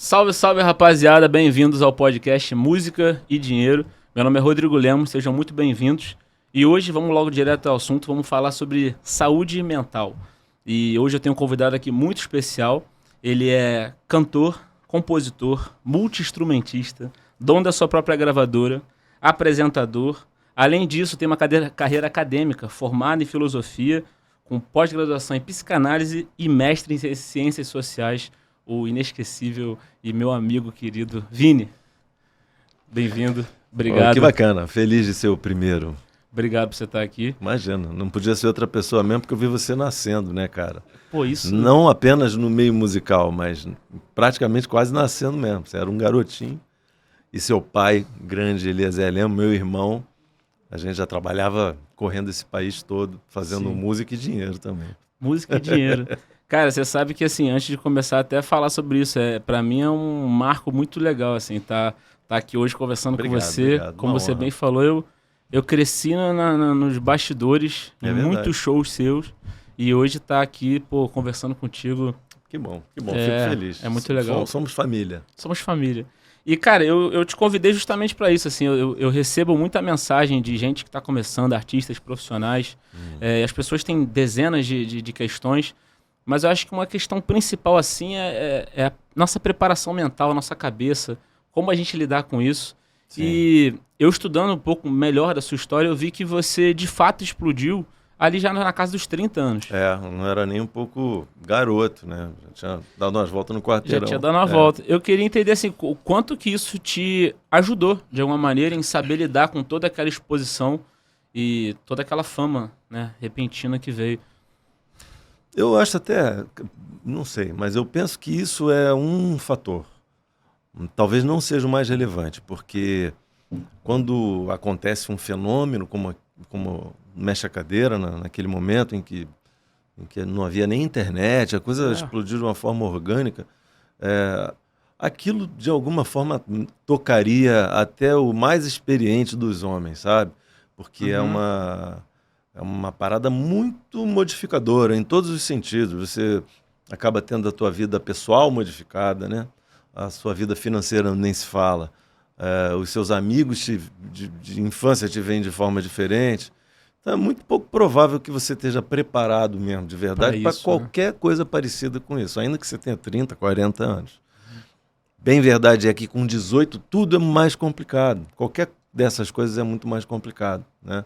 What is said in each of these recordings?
Salve, salve, rapaziada. Bem-vindos ao podcast Música e Dinheiro. Meu nome é Rodrigo Lemos, sejam muito bem-vindos. E hoje vamos logo direto ao assunto, vamos falar sobre saúde mental. E hoje eu tenho um convidado aqui muito especial. Ele é cantor, compositor, multi-instrumentista, dono da sua própria gravadora, apresentador. Além disso, tem uma carreira acadêmica, formado em filosofia, com pós-graduação em psicanálise e mestre em ciências sociais, o inesquecível e meu amigo querido Vini. Bem-vindo, obrigado. Oh, que bacana, feliz de ser o primeiro. Obrigado por você estar aqui. Imagina, não podia ser outra pessoa mesmo, porque eu vi você nascendo, né, cara? Pô, isso... Não apenas no meio musical, mas praticamente quase nascendo mesmo. Você era um garotinho e seu pai, grande Eliezer Lemos, meu irmão, a gente já trabalhava correndo esse país todo, fazendo música e dinheiro também. Música e dinheiro. Cara, você sabe que, assim, antes de começar até a falar sobre isso, pra mim é um marco muito legal, assim, tá aqui hoje conversando com você. Obrigado. Como você bem falou, eu cresci nos bastidores, em muitos shows seus, e hoje tá aqui, pô, conversando contigo. Que bom, fico feliz. É muito legal. Somos família. Somos família. E, cara, eu te convidei justamente para isso, assim, eu recebo muita mensagem de gente que está começando, artistas profissionais, e as pessoas têm dezenas de questões, mas eu acho que uma questão principal, assim, é a nossa preparação mental, a nossa cabeça, como a gente lidar com isso. Sim. E eu estudando um pouco melhor da sua história, eu vi que você, de fato, explodiu ali já na casa dos 30 anos. Não era nem um pouco garoto, né? Já tinha dado umas voltas no quarteirão. Já tinha dado uma volta. Eu queria entender, assim, o quanto que isso te ajudou, de alguma maneira, em saber lidar com toda aquela exposição e toda aquela fama, né, repentina que veio. Eu acho até, não sei, mas eu penso que isso é um fator. Talvez não seja o mais relevante, porque quando acontece um fenômeno como mexe a cadeira naquele momento em que não havia nem internet, a coisa explodiu de uma forma orgânica, aquilo de alguma forma tocaria até o mais experiente dos homens, sabe? Porque é uma parada muito modificadora em todos os sentidos. Você acaba tendo a tua vida pessoal modificada, né? A sua vida financeira nem se fala. Os seus amigos de infância te veem de forma diferente. Então é muito pouco provável que você esteja preparado mesmo, de verdade, para qualquer coisa parecida com isso, ainda que você tenha 30, 40 anos. Bem verdade é que com 18 tudo é mais complicado. Qualquer dessas coisas é muito mais complicado, né?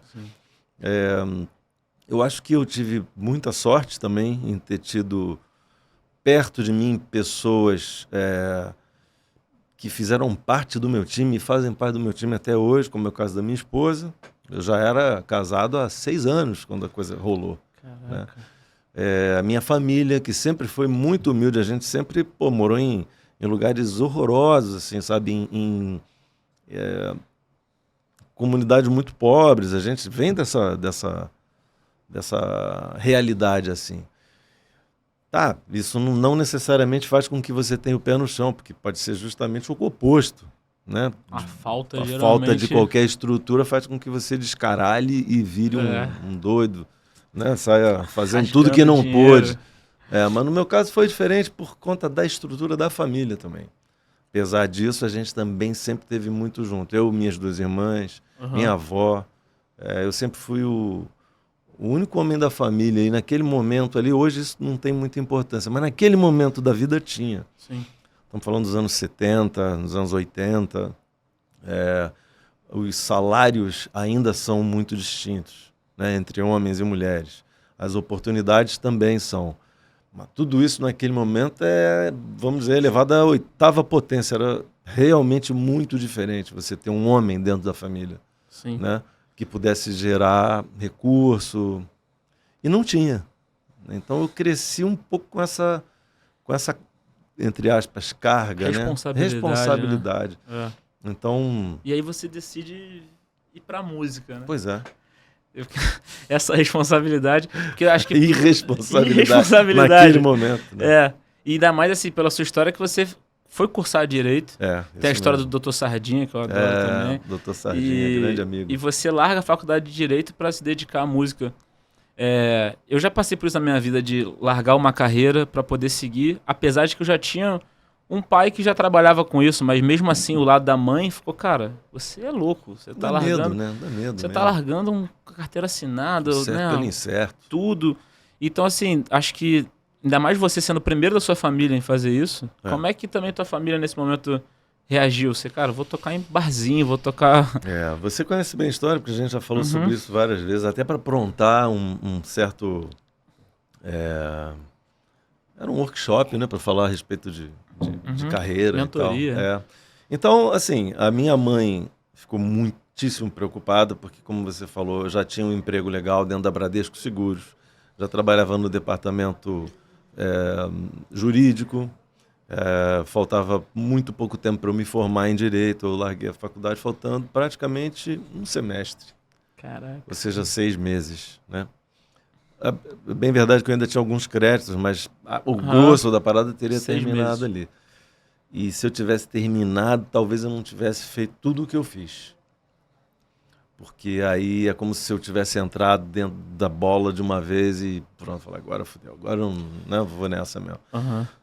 Eu acho que eu tive muita sorte também em ter tido perto de mim pessoas que fizeram parte do meu time e fazem parte do meu time até hoje, como é o caso da minha esposa. Eu já era casado há 6 anos quando a coisa rolou. Né? A minha família, que sempre foi muito humilde, a gente sempre morou em lugares horrorosos, assim, sabe? Em comunidades muito pobres. A gente vem dessa realidade, assim. Isso não necessariamente faz com que você tenha o pé no chão, porque pode ser justamente o oposto. Né? A falta de qualquer estrutura faz com que você descaralhe e vire um doido, né? Saia fazendo tudo que não pôde. Mas no meu caso foi diferente por conta da estrutura da família também. Apesar disso, a gente também sempre teve muito junto. Eu, minhas 2 irmãs, minha avó. Eu sempre fui o único homem da família. E naquele momento ali, hoje isso não tem muita importância, mas naquele momento da vida tinha. Sim. Estamos falando dos anos 70, nos anos 80. Os salários ainda são muito distintos, né, entre homens e mulheres. As oportunidades também são. Mas tudo isso naquele momento vamos dizer, elevado à 8ª potência. Era realmente muito diferente você ter um homem dentro da família. Sim. Né, que pudesse gerar recurso. E não tinha. Então eu cresci um pouco com essa entre aspas, carga, responsabilidade. Né? Então... E aí você decide ir pra música, né? Pois é. Essa responsabilidade, porque eu acho que... Irresponsabilidade naquele momento. Né? E ainda mais assim, pela sua história, que você foi cursar Direito. Tem a história do Dr. Sardinha, que eu adoro também. Dr. Sardinha, grande amigo. E você larga a faculdade de Direito para se dedicar à música. Eu já passei por isso na minha vida, de largar uma carreira para poder seguir, apesar de que eu já tinha um pai que já trabalhava com isso, mas mesmo assim o lado da mãe ficou, cara, você é louco, você tá Dá medo, largando, né? Dá medo você mesmo. tá largando uma carteira assinada, Certo né? pelo incerto. Tudo. Então, assim, acho que ainda mais você sendo o primeiro da sua família em fazer isso, como é que também tua família nesse momento reagiu? Você, cara, vou tocar em barzinho, vou tocar... Você conhece bem a história, porque a gente já falou Uhum. sobre isso várias vezes, até para aprontar um certo... Era um workshop, né, para falar a respeito de carreira Mentoria. e tal. Então, assim, a minha mãe ficou muitíssimo preocupada, porque, como você falou, eu já tinha um emprego legal dentro da Bradesco Seguros, já trabalhava no departamento jurídico, faltava muito pouco tempo para eu me formar em Direito, eu larguei a faculdade faltando praticamente um semestre, Caraca. ou seja, 6 meses, né? É bem verdade que eu ainda tinha alguns créditos, mas o grosso da parada teria 6 terminado meses. ali. E se eu tivesse terminado, talvez eu não tivesse feito tudo o que eu fiz. Porque aí é como se eu tivesse entrado dentro da bola de uma vez e pronto, falar, agora fudeu, agora eu não vou nessa mesmo.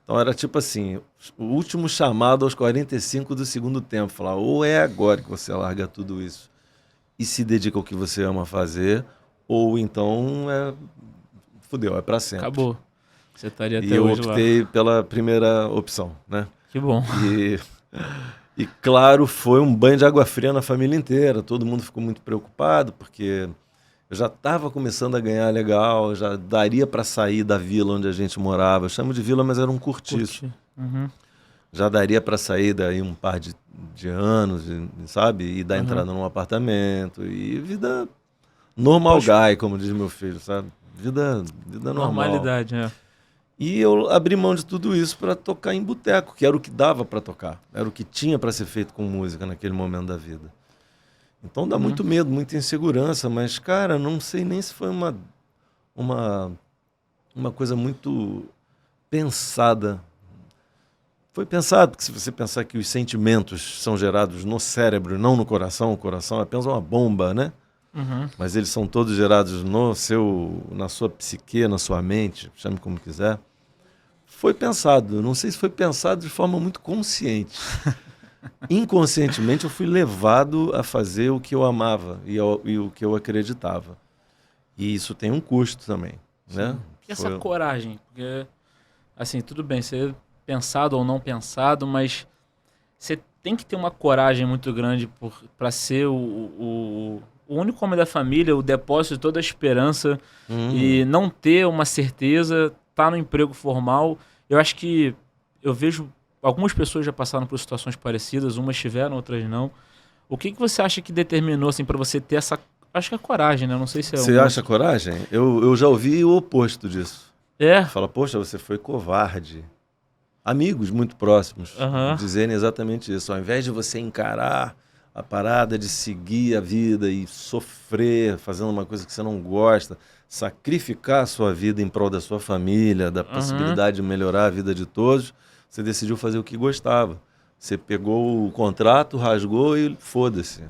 Então era tipo assim, o último chamado aos 45 do segundo tempo, falar, ou é agora que você larga tudo isso e se dedica ao que você ama fazer, ou então fudeu, é pra sempre. Acabou. Você estaria E até eu hoje lá. optei pela primeira opção, né? Que bom. E claro, foi um banho de água fria na família inteira. Todo mundo ficou muito preocupado, porque eu já estava começando a ganhar legal, já daria para sair da vila onde a gente morava. Eu chamo de vila, mas era um cortiço. Já daria para sair daí um par de anos, sabe? E dar entrada num apartamento. E vida normal guy, como diz meu filho, sabe? Vida normal. Normalidade, E eu abri mão de tudo isso para tocar em boteco, que era o que dava para tocar, era o que tinha para ser feito com música naquele momento da vida. Então dá muito medo, muita insegurança, mas, cara, não sei nem se foi uma coisa muito pensada. Foi pensado, porque se você pensar que os sentimentos são gerados no cérebro, não no coração, o coração é apenas uma bomba, né? Mas eles são todos gerados na sua psique, na sua mente, chame como quiser. Foi pensado, não sei se foi pensado de forma muito consciente. Inconscientemente eu fui levado a fazer o que eu amava e o que eu acreditava. E isso tem um custo também, né? E essa coragem? Porque, assim, tudo bem, ser pensado ou não pensado, mas você tem que ter uma coragem muito grande para ser o único homem da família, o depósito de toda a esperança e não ter uma certeza, tá no emprego formal. Eu acho que eu vejo algumas pessoas já passaram por situações parecidas, umas tiveram, outras não. O que você acha que determinou assim para você ter essa, acho que é coragem, né? Não sei se é Você acha coragem? Eu já ouvi o oposto disso. Fala, poxa, você foi covarde. Amigos muito próximos dizerem exatamente isso. Ao invés de você encarar a parada de seguir a vida e sofrer fazendo uma coisa que você não gosta, sacrificar a sua vida em prol da sua família, da possibilidade de melhorar a vida de todos, você decidiu fazer o que gostava. Você pegou o contrato, rasgou e foda-se.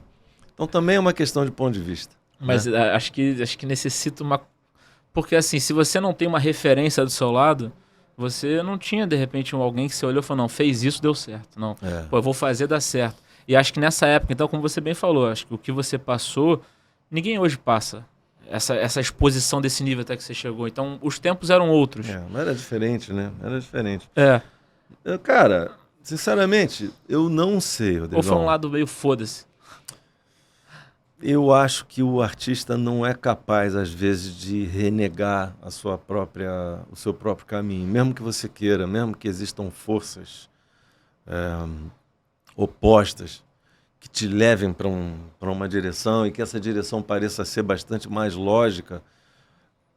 Então também é uma questão de ponto de vista. Mas né? acho que necessita uma... Porque assim, se você não tem uma referência do seu lado, você não tinha, de repente, alguém que você olhou e falou, não, fez isso, deu certo. Não, pô, eu vou fazer, dar certo. E acho que nessa época, então, como você bem falou, acho que o que você passou, ninguém hoje passa. Essa exposição desse nível até que você chegou. Então, os tempos eram outros. Não era diferente, né? Era diferente. É. Cara, sinceramente, eu não sei, Rodrigão. Ou foi um lado meio foda-se? Eu acho que o artista não é capaz, às vezes, de renegar o seu próprio caminho. Mesmo que você queira, mesmo que existam forças opostas que te levem para uma direção e que essa direção pareça ser bastante mais lógica,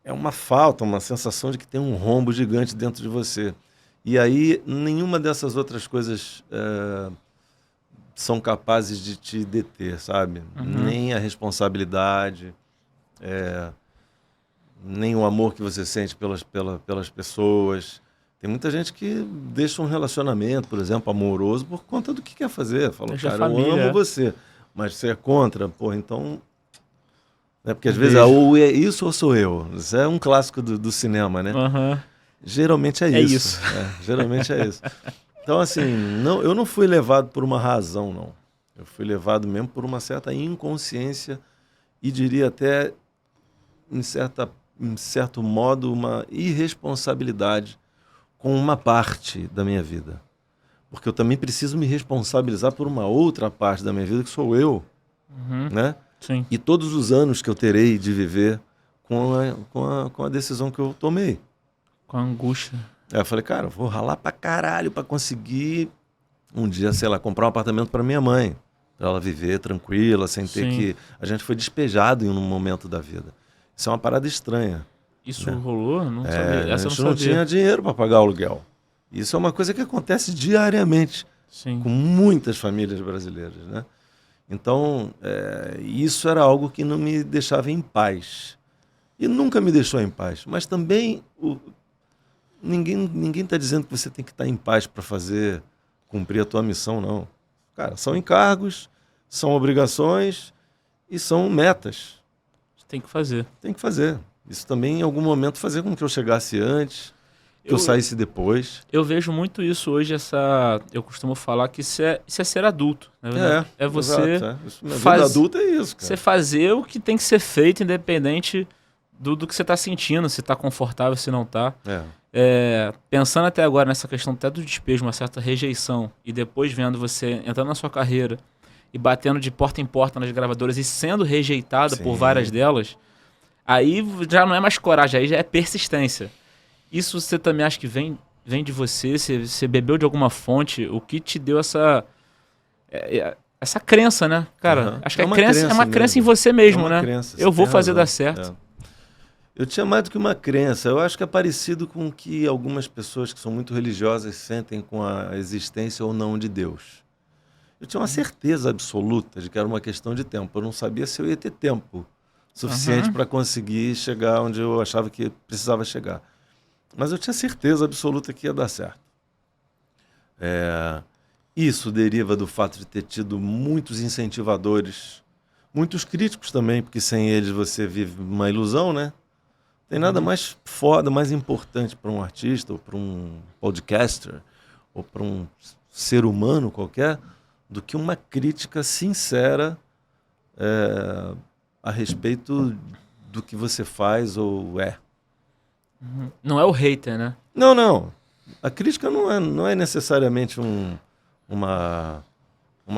é uma falta, uma sensação de que tem um rombo gigante dentro de você. E aí, nenhuma dessas outras coisas são capazes de te deter, sabe? Nem a responsabilidade, nem o amor que você sente pelas pessoas. Tem muita gente que deixa um relacionamento, por exemplo, amoroso, por conta do que quer fazer. Fala, cara, eu amo você, mas você é contra, pô, então... Porque às vezes ou é isso ou sou eu. Isso é um clássico do cinema, né? Geralmente é isso. Geralmente é isso. Então, assim, eu não fui levado por uma razão, não. Eu fui levado mesmo por uma certa inconsciência e diria até, em certo modo, uma irresponsabilidade com uma parte da minha vida. Porque eu também preciso me responsabilizar por uma outra parte da minha vida, que sou eu, né? Sim. E todos os anos que eu terei de viver com a decisão que eu tomei. Com a angústia. Aí eu falei, cara, eu vou ralar pra caralho pra conseguir um dia, sei lá, comprar um apartamento pra minha mãe. Pra ela viver tranquila, sem ter que... A gente foi despejado em um momento da vida. Isso é uma parada estranha. Isso rolou? Não sabia. A Essa eu gente não não sabia. tinha dinheiro para pagar o aluguel. Isso é uma coisa que acontece diariamente Sim. com muitas famílias brasileiras, né? Então, isso era algo que não me deixava em paz. E nunca me deixou em paz. Mas também ninguém está dizendo que você tem que estar em paz para cumprir a tua missão, não. Cara, são encargos, são obrigações e são metas. Tem que fazer. Tem que fazer. Isso também, em algum momento, fazia com que eu chegasse antes, que eu saísse depois. Eu vejo muito isso hoje, eu costumo falar que isso é ser adulto. Né? É você exato, vida adulta é isso, cara. Você fazer o que tem que ser feito, independente do que você está sentindo, se está confortável, se não está. Pensando até agora nessa questão até do despejo, uma certa rejeição, e depois vendo você entrando na sua carreira e batendo de porta em porta nas gravadoras e sendo rejeitado por várias delas, aí já não é mais coragem, aí já é persistência. Isso você também acha que vem de você? Você bebeu de alguma fonte? O que te deu essa crença, né? Cara, acho que é uma crença em você mesmo, né? Crença, eu vou fazer dar certo. Eu tinha mais do que uma crença. Eu acho que é parecido com o que algumas pessoas que são muito religiosas sentem com a existência ou não de Deus. Eu tinha uma certeza absoluta de que era uma questão de tempo. Eu não sabia se eu ia ter tempo suficiente para conseguir chegar onde eu achava que precisava chegar. Mas eu tinha certeza absoluta que ia dar certo. Isso deriva do fato de ter tido muitos incentivadores, muitos críticos também, porque sem eles você vive uma ilusão, né? Tem nada mais foda, mais importante para um artista, ou para um podcaster, ou para um ser humano qualquer, do que uma crítica sincera a respeito do que você faz ou é. Não é o hater, né? Não. A crítica não é necessariamente uma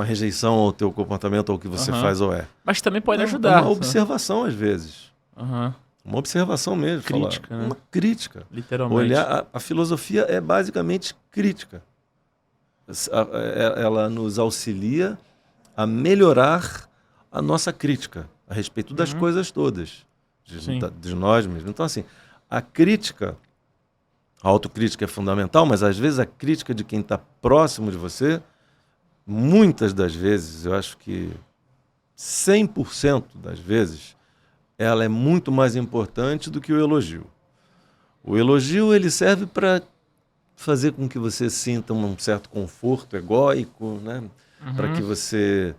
rejeição ao teu comportamento ou ao que você faz ou é. Mas também pode ajudar. É uma observação, às vezes. Uma observação mesmo. Crítica, falar. né? Uma crítica. Literalmente. Olhar, a filosofia é basicamente crítica. Ela nos auxilia a melhorar a nossa crítica a respeito das coisas todas, de nós mesmos. Então, assim, a autocrítica é fundamental, mas às vezes a crítica de quem está próximo de você, muitas das vezes, eu acho que 100% das vezes, ela é muito mais importante do que o elogio. O elogio ele serve para fazer com que você sinta um certo conforto egóico, né? Para que você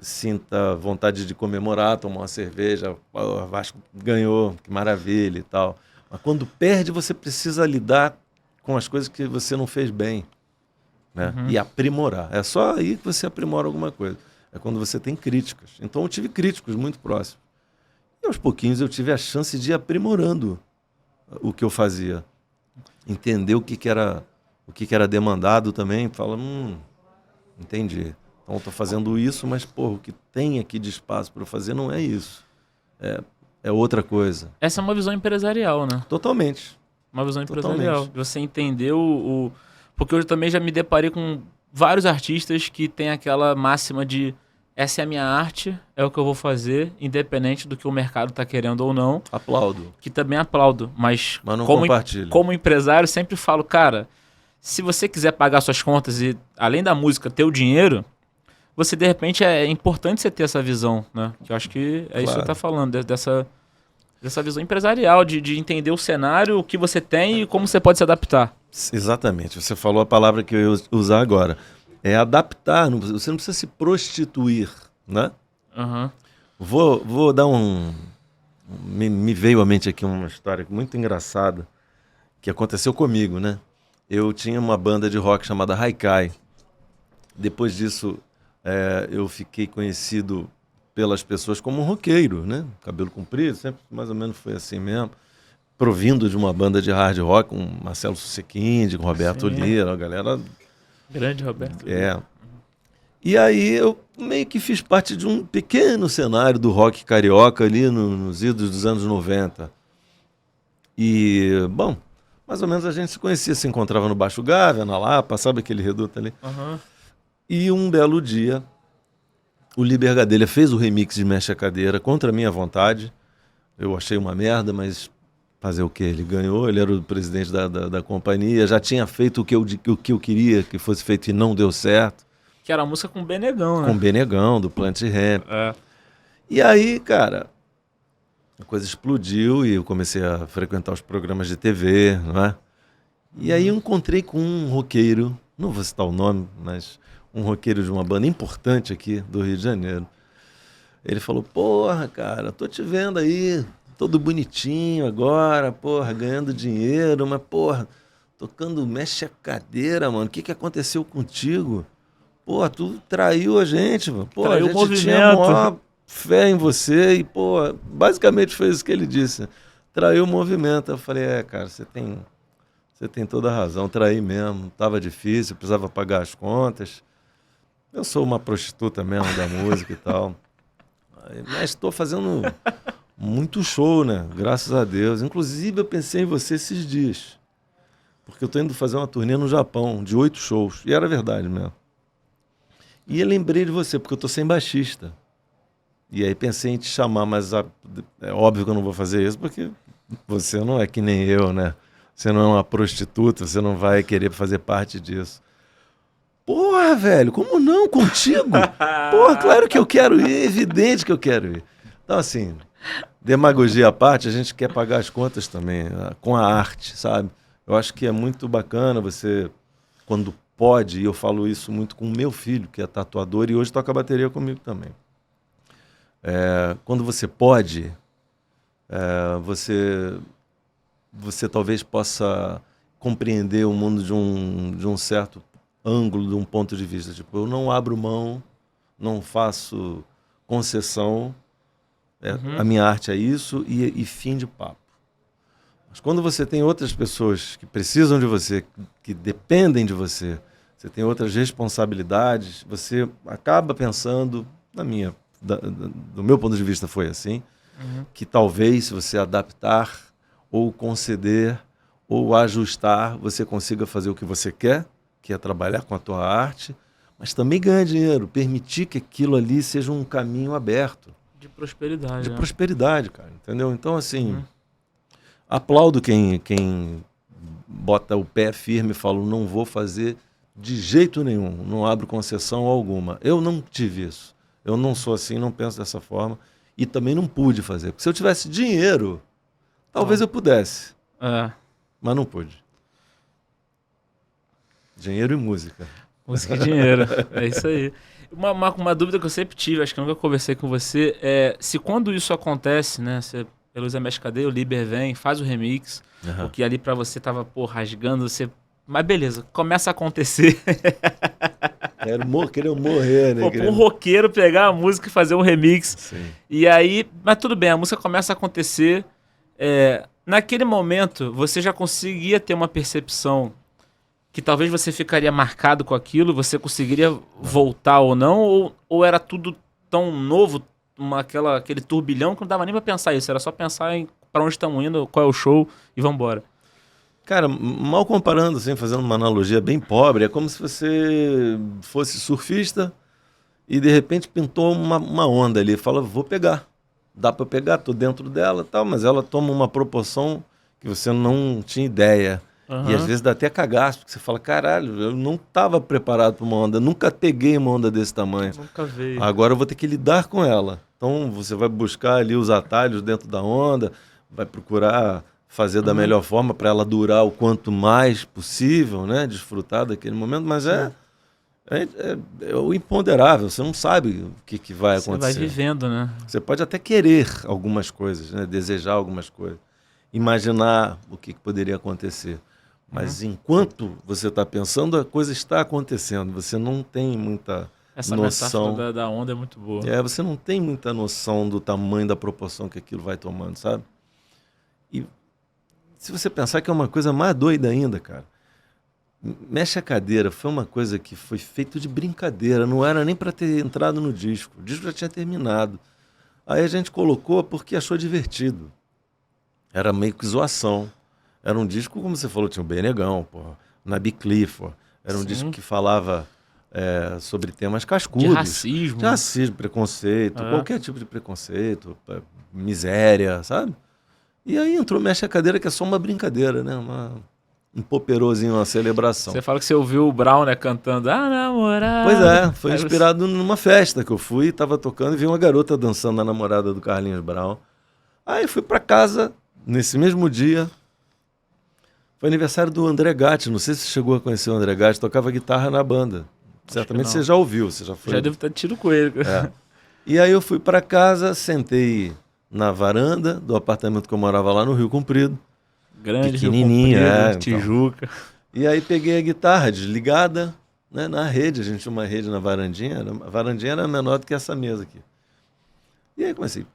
sinta vontade de comemorar, tomar uma cerveja, o Vasco ganhou, que maravilha e tal. Mas quando perde, você precisa lidar com as coisas que você não fez bem, né? E aprimorar. É só aí que você aprimora alguma coisa. É quando você tem críticas. Então eu tive críticos muito próximos. E aos pouquinhos eu tive a chance de ir aprimorando o que eu fazia. Entender o que era demandado também. Fala, entendi. Então eu estou fazendo isso, mas o que tem aqui de espaço para eu fazer não é isso. É outra coisa. Essa é uma visão empresarial, né? Totalmente. Uma visão empresarial. Você entendeu Porque eu também já me deparei com vários artistas que têm aquela máxima de essa é a minha arte, é o que eu vou fazer, independente do que o mercado está querendo ou não. Aplaudo. Que também aplaudo, mas não compartilho. Como empresário, sempre falo, cara, se você quiser pagar suas contas e, além da música, ter o dinheiro, você, de repente, é importante você ter essa visão, né? Que eu acho que é isso que você está falando, dessa visão empresarial, de entender o cenário, o que você tem e como você pode se adaptar. Exatamente. Você falou a palavra que eu ia usar agora. É adaptar. Você não precisa se prostituir, né? Vou dar me veio à mente aqui uma história muito engraçada que aconteceu comigo, né? eu tinha uma banda de rock chamada Haikai. Depois disso, eu fiquei conhecido pelas pessoas como um roqueiro, né? Cabelo comprido, sempre mais ou menos foi assim mesmo. Provindo de uma banda de hard rock, com Marcelo Susequinde, com Roberto Lira, a galera... Grande Roberto Lira. E aí eu meio que fiz parte de um pequeno cenário do rock carioca ali nos idos dos anos 90. E, bom, mais ou menos a gente se conhecia, se encontrava no Baixo Gávea, na Lapa, sabe aquele reduto ali? Uhum. E um belo dia, o Liber Gadelha fez o remix de Mexe a Cadeira contra a minha vontade. Eu achei uma merda, mas fazer o quê? Ele ganhou, ele era o presidente da companhia, já tinha feito o que eu queria que fosse feito e não deu certo. Que era a música com o Benegão, né? Com o Benegão, do Plant Ramp. É. E aí, cara, a coisa explodiu e eu comecei a frequentar os programas de TV, não é? E aí eu encontrei com um roqueiro, não vou citar o nome, mas um roqueiro de uma banda importante aqui do Rio de Janeiro. Ele falou, porra, cara, tô te vendo aí, todo bonitinho agora, porra, ganhando dinheiro, mas, porra, tocando Mexe a Cadeira, mano, o que aconteceu contigo? Pô, tu traiu a gente, mano. Pô, traiu a gente o movimento. tinha a maior fé em você e, pô, basicamente foi isso que ele disse. Traiu o movimento. Eu falei, cara, você tem toda a razão, traí mesmo. Tava difícil, precisava pagar as contas. Eu sou uma prostituta mesmo da música e tal. Mas estou fazendo muito show, né? Graças a Deus. Inclusive, eu pensei em você esses dias. Porque eu tô indo fazer uma turnê no Japão, de 8 shows. E era verdade mesmo. E eu lembrei de você, porque eu tô sem baixista. E aí pensei em te chamar, mas é óbvio que eu não vou fazer isso, porque você não é que nem eu, né? Você não é uma prostituta, você não vai querer fazer parte disso. Porra, velho, como não? Contigo? Porra, claro que eu quero ir, é evidente que eu quero ir. Então, assim, demagogia à parte, a gente quer pagar as contas também, com a arte, sabe? Eu acho que é muito bacana você, quando pode, e eu falo isso muito com o meu filho, que é tatuador, e hoje toca bateria comigo também. Quando você pode, você talvez possa compreender o mundo de um certo ângulo, de um ponto de vista. Tipo, eu não abro mão, não faço concessão, a minha arte é isso e fim de papo. Mas quando você tem outras pessoas que precisam de você, que dependem de você, você tem outras responsabilidades, você acaba pensando, do meu ponto de vista foi assim, que talvez se você adaptar ou conceder ou ajustar, você consiga fazer o que você quer, que é trabalhar com a tua arte, mas também ganhar dinheiro, permitir que aquilo ali seja um caminho aberto. De prosperidade. De prosperidade, cara, entendeu? Então, assim, aplaudo quem bota o pé firme e fala, não vou fazer de jeito nenhum, não abro concessão alguma. Eu não tive isso. Eu não sou assim, não penso dessa forma e também não pude fazer. Porque se eu tivesse dinheiro, talvez eu pudesse. Mas não pude. Dinheiro e música. Música e dinheiro, é isso aí. Uma dúvida que eu sempre tive, acho que eu nunca conversei com você, é se quando isso acontece, né, você Heloísa Mexe a Cadeira, o Liber vem, faz o remix, o que ali pra você tava, rasgando, você... Mas beleza, começa a acontecer. Querer morrer, né? Um roqueiro pegar a música e fazer um remix. Sim. E aí, mas tudo bem, a música começa a acontecer. Naquele momento, você já conseguia ter uma percepção que talvez você ficaria marcado com aquilo, você conseguiria voltar ou não, ou era tudo tão novo, aquele turbilhão que não dava nem pra pensar isso, era só pensar em pra onde estamos indo, qual é o show e vambora. Cara, mal comparando, assim, fazendo uma analogia bem pobre, é como se você fosse surfista e de repente pintou uma onda ali, fala, vou pegar, dá pra pegar, tô dentro dela e tal, mas ela toma uma proporção que você não tinha ideia. E às vezes dá até cagaço, porque você fala, caralho, eu não estava preparado para uma onda, nunca peguei uma onda desse tamanho. Nunca veio. Agora eu vou ter que lidar com ela. Então você vai buscar ali os atalhos dentro da onda, vai procurar fazer da melhor forma para ela durar o quanto mais possível, né? Desfrutar daquele momento, mas é o imponderável, você não sabe o que vai acontecer. Você vai vivendo, né? Você pode até querer algumas coisas, né? Desejar algumas coisas, imaginar o que poderia acontecer. Mas enquanto você está pensando, a coisa está acontecendo. Você não tem muita Essa noção. metáfora da onda é muito boa. Você não tem muita noção do tamanho, da proporção que aquilo vai tomando, sabe? E se você pensar que é uma coisa mais doida ainda, cara. Mexe a Cadeira foi uma coisa que foi feito de brincadeira. Não era nem para ter entrado no disco. O disco já tinha terminado. Aí a gente colocou porque achou divertido. Era meio que zoação. Era um disco, como você falou, tinha o Benegão, porra, Nabi Clifford. Era um disco que falava sobre temas cascudos. De racismo. De racismo, preconceito, qualquer tipo de preconceito, miséria, sabe? E aí entrou Mexe a Cadeira, que é só uma brincadeira, né? Um poperozinho, uma celebração. Você fala que você ouviu o Brown, né, cantando namorada. Pois é, foi inspirado numa festa que eu fui, tava tocando e vi uma garota dançando, a namorada do Carlinhos Brown. Aí fui para casa, nesse mesmo dia. Foi aniversário do André Gatti, não sei se você chegou a conhecer o André Gatti, tocava guitarra na banda. Certamente você já ouviu, você já foi. Já devo ter tido com ele. E aí eu fui para casa, sentei na varanda do apartamento que eu morava lá no Rio Comprido. Grande, pequenininha, Tijuca. Então. E aí peguei a guitarra desligada, né, na rede, a gente tinha uma rede na varandinha, a varandinha era menor do que essa mesa aqui. E aí comecei.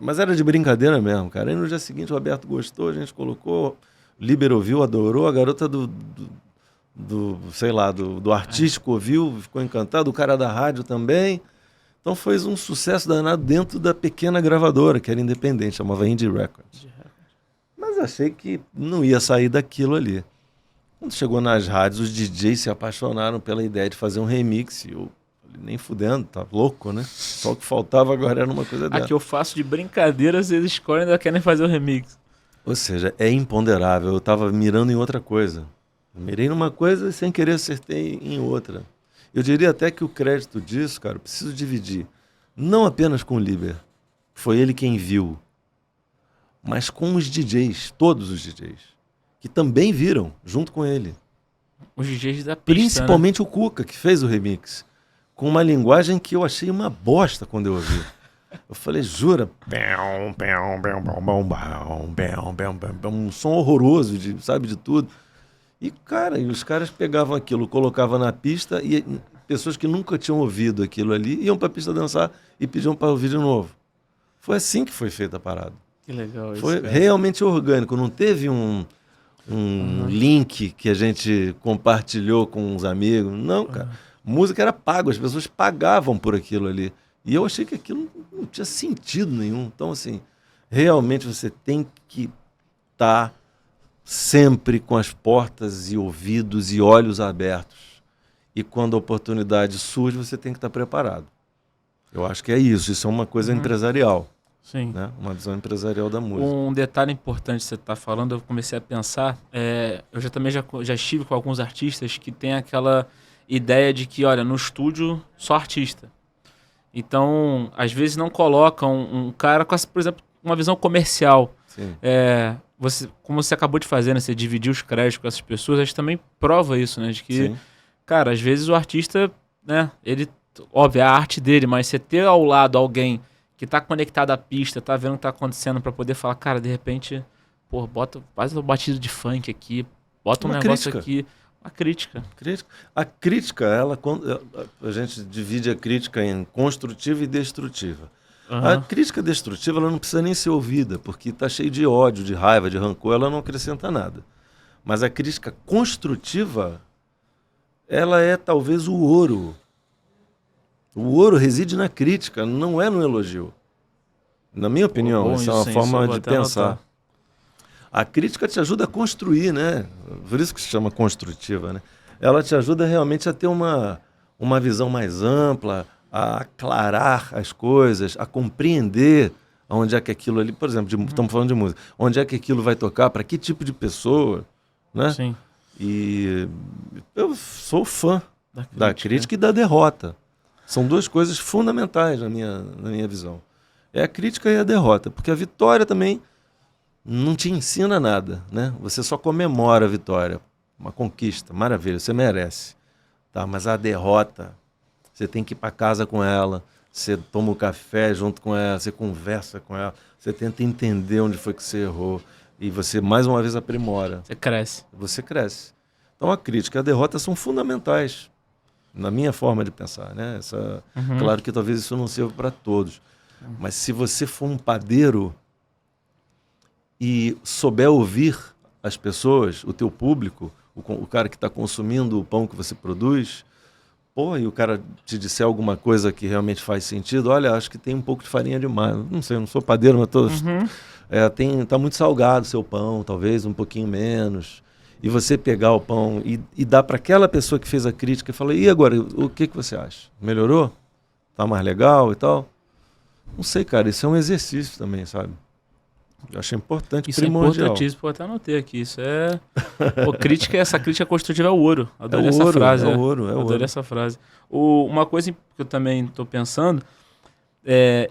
Mas era de brincadeira mesmo, cara. Aí no dia seguinte o Roberto gostou, a gente colocou, o Liber ouviu, adorou, a garota do artístico ouviu, ficou encantado, o cara da rádio também. Então foi um sucesso danado dentro da pequena gravadora, que era independente, chamava Indie Records. Mas achei que não ia sair daquilo ali. Quando chegou nas rádios, os DJs se apaixonaram pela ideia de fazer um remix. Eu falei, nem fudendo, tá louco, né? Só o que faltava agora era uma coisa dessa. A que eu faço de brincadeira, vocês escolhem e ainda querem fazer o remix. Ou seja, é imponderável. Eu tava mirando em outra coisa. Eu mirei numa coisa e sem querer acertei em outra. Eu diria até que o crédito disso, cara, eu preciso dividir. Não apenas com o Liber. Foi ele quem viu. Mas com os DJs, todos os DJs, que também viram, junto com ele. Os DJs da pista, principalmente o Cuca, que fez o remix, com uma linguagem que eu achei uma bosta quando eu ouvi. Eu falei, jura? Um som horroroso, sabe, de tudo. E, cara, os caras pegavam aquilo, colocavam na pista e pessoas que nunca tinham ouvido aquilo ali iam para a pista dançar e pediam para ouvir de novo. Foi assim que foi feita a parada. Que legal isso, foi cara. Realmente orgânico, não teve um link que a gente compartilhou com os amigos. Não, cara. Música era pago, as pessoas pagavam por aquilo ali. E eu achei que aquilo não tinha sentido nenhum. Então, assim, realmente você tem que estar sempre com as portas e ouvidos e olhos abertos. E quando a oportunidade surge, você tem que estar preparado. Eu acho que é isso. Isso é uma coisa empresarial. Sim. Né? Uma visão empresarial da música. Um detalhe importante que você está falando, eu comecei a pensar, eu já estive com alguns artistas que têm aquela ideia de que, olha, no estúdio, só artista. Então, às vezes não colocam um cara com, por exemplo, uma visão comercial. Sim. Como você acabou de fazer, né? Você dividir os créditos com essas pessoas, a gente também prova isso, né? De que, Sim. cara, às vezes o artista, né? Ele, óbvio, é a arte dele, mas você ter ao lado alguém que tá conectado à pista, tá vendo o que tá acontecendo pra poder falar, cara, de repente, pô, faz uma batida de funk aqui, bota um negócio crítica. Aqui. Uma crítica. A crítica, a gente divide a crítica em construtiva e destrutiva. A crítica destrutiva, ela não precisa nem ser ouvida, porque tá cheio de ódio, de raiva, de rancor, ela não acrescenta nada. Mas a crítica construtiva, ela é talvez o ouro. O ouro reside na crítica, não é no elogio. Na minha opinião, essa é uma forma de pensar. A crítica te ajuda a construir, né? Por isso que se chama construtiva, né? Ela te ajuda realmente a ter uma visão mais ampla, a aclarar as coisas, a compreender onde é que aquilo ali, por exemplo, estamos falando de música, onde é que aquilo vai tocar, para que tipo de pessoa, né? Sim. E eu sou fã da crítica e da derrota. São duas coisas fundamentais na minha visão. É a crítica e a derrota, porque a vitória também não te ensina nada, né? Você só comemora a vitória, uma conquista, maravilha, você merece. Tá? Mas a derrota, você tem que ir para casa com ela, você toma um café junto com ela, você conversa com ela, você tenta entender onde foi que você errou. E você, mais uma vez, aprimora. Você cresce. Você cresce. Então, a crítica e a derrota são fundamentais, na minha forma de pensar, né? Claro que talvez isso não sirva para todos. Mas se você for um padeiro e souber ouvir as pessoas, o teu público, o cara que está consumindo o pão que você produz, e o cara te disser alguma coisa que realmente faz sentido, olha, acho que tem um pouco de farinha demais. Não sei, eu não sou padeiro, mas tá muito salgado o seu pão, talvez um pouquinho menos. E você pegar o pão e dar para aquela pessoa que fez a crítica e falar, e agora, o que você acha? Melhorou? Tá mais legal e tal? Não sei, cara, isso é um exercício também, sabe? Eu acho importante, isso primordial. Isso é importantíssimo, pô, até anotei aqui. Isso é... essa crítica construtiva é o ouro. Adorei essa frase. É ouro. Adorei essa frase. Uma coisa que eu também estou pensando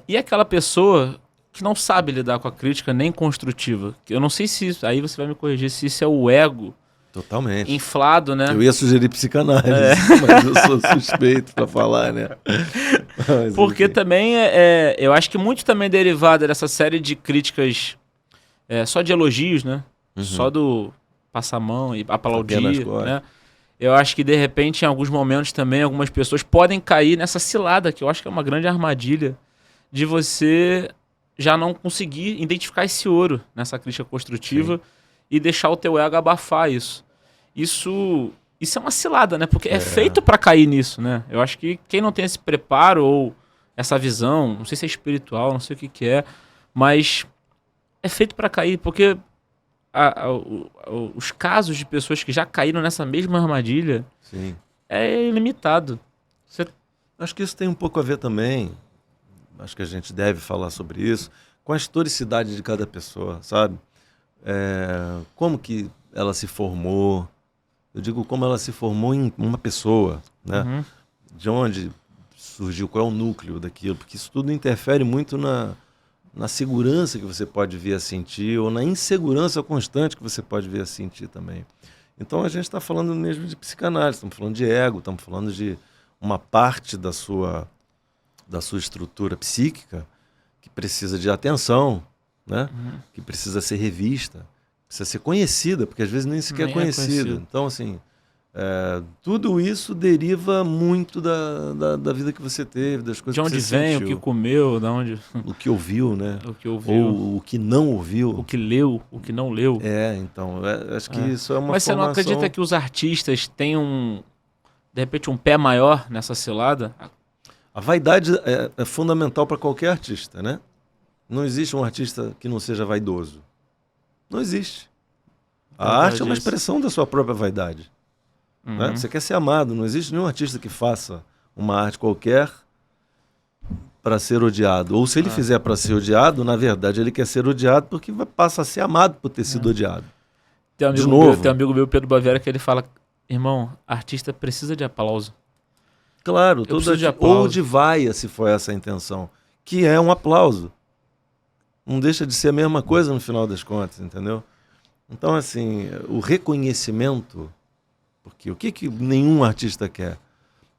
e aquela pessoa que não sabe lidar com a crítica nem construtiva. Eu não sei se isso, aí você vai me corrigir, se isso é o ego totalmente inflado, né? Eu ia sugerir psicanálise, mas eu sou suspeito para falar, né? Mas, porque também eu acho que muito também derivado dessa série de críticas só de elogios, né? Só do passar a mão e aplaudir, né? Eu acho que de repente em alguns momentos também algumas pessoas podem cair nessa cilada, que eu acho que é uma grande armadilha, de você já não conseguir identificar esse ouro nessa crítica construtiva. Sim. E deixar o teu ego abafar isso. Isso é uma cilada, né? Porque é feito para cair nisso, né? Eu acho que quem não tem esse preparo ou essa visão, não sei se é espiritual, não sei o que é, mas é feito para cair, porque os casos de pessoas que já caíram nessa mesma armadilha Sim. é ilimitado. Acho que isso tem um pouco a ver também, acho que a gente deve falar sobre isso, com a historicidade de cada pessoa, sabe? Como que ela se formou, eu digo como ela se formou em uma pessoa, né? De onde surgiu, qual é o núcleo daquilo, porque isso tudo interfere muito na segurança que você pode vir a sentir ou na insegurança constante que você pode vir a sentir também. Então a gente está falando mesmo de psicanálise, estamos falando de ego, estamos falando de uma parte da sua estrutura psíquica que precisa de atenção, né? Que precisa ser revista, precisa ser conhecida, porque às vezes nem sequer é conhecida. Então, assim, tudo isso deriva muito da vida que você teve, das coisas que você sentiu. De onde vem, o que comeu, de onde... O que ouviu, né? O que ouviu. Ou o que não ouviu. O que leu, o que não leu. Então, acho que isso é uma Mas formação... você não acredita que os artistas têm de repente, um pé maior nessa cilada? A vaidade é fundamental para qualquer artista, né? Não existe um artista que não seja vaidoso. Não existe. A arte é uma expressão da sua própria vaidade. Né? Você quer ser amado. Não existe nenhum artista que faça uma arte qualquer para ser odiado. Ou se ele fizer para ser odiado, na verdade ele quer ser odiado porque passa a ser amado por ter sido odiado. Tem um amigo meu, Pedro Baviera, que ele fala, irmão, artista precisa de aplauso. Claro, ou de vaia, se for essa a intenção, que é um aplauso. Não deixa de ser a mesma coisa no final das contas, entendeu? Então, assim, o reconhecimento, porque o que nenhum artista quer?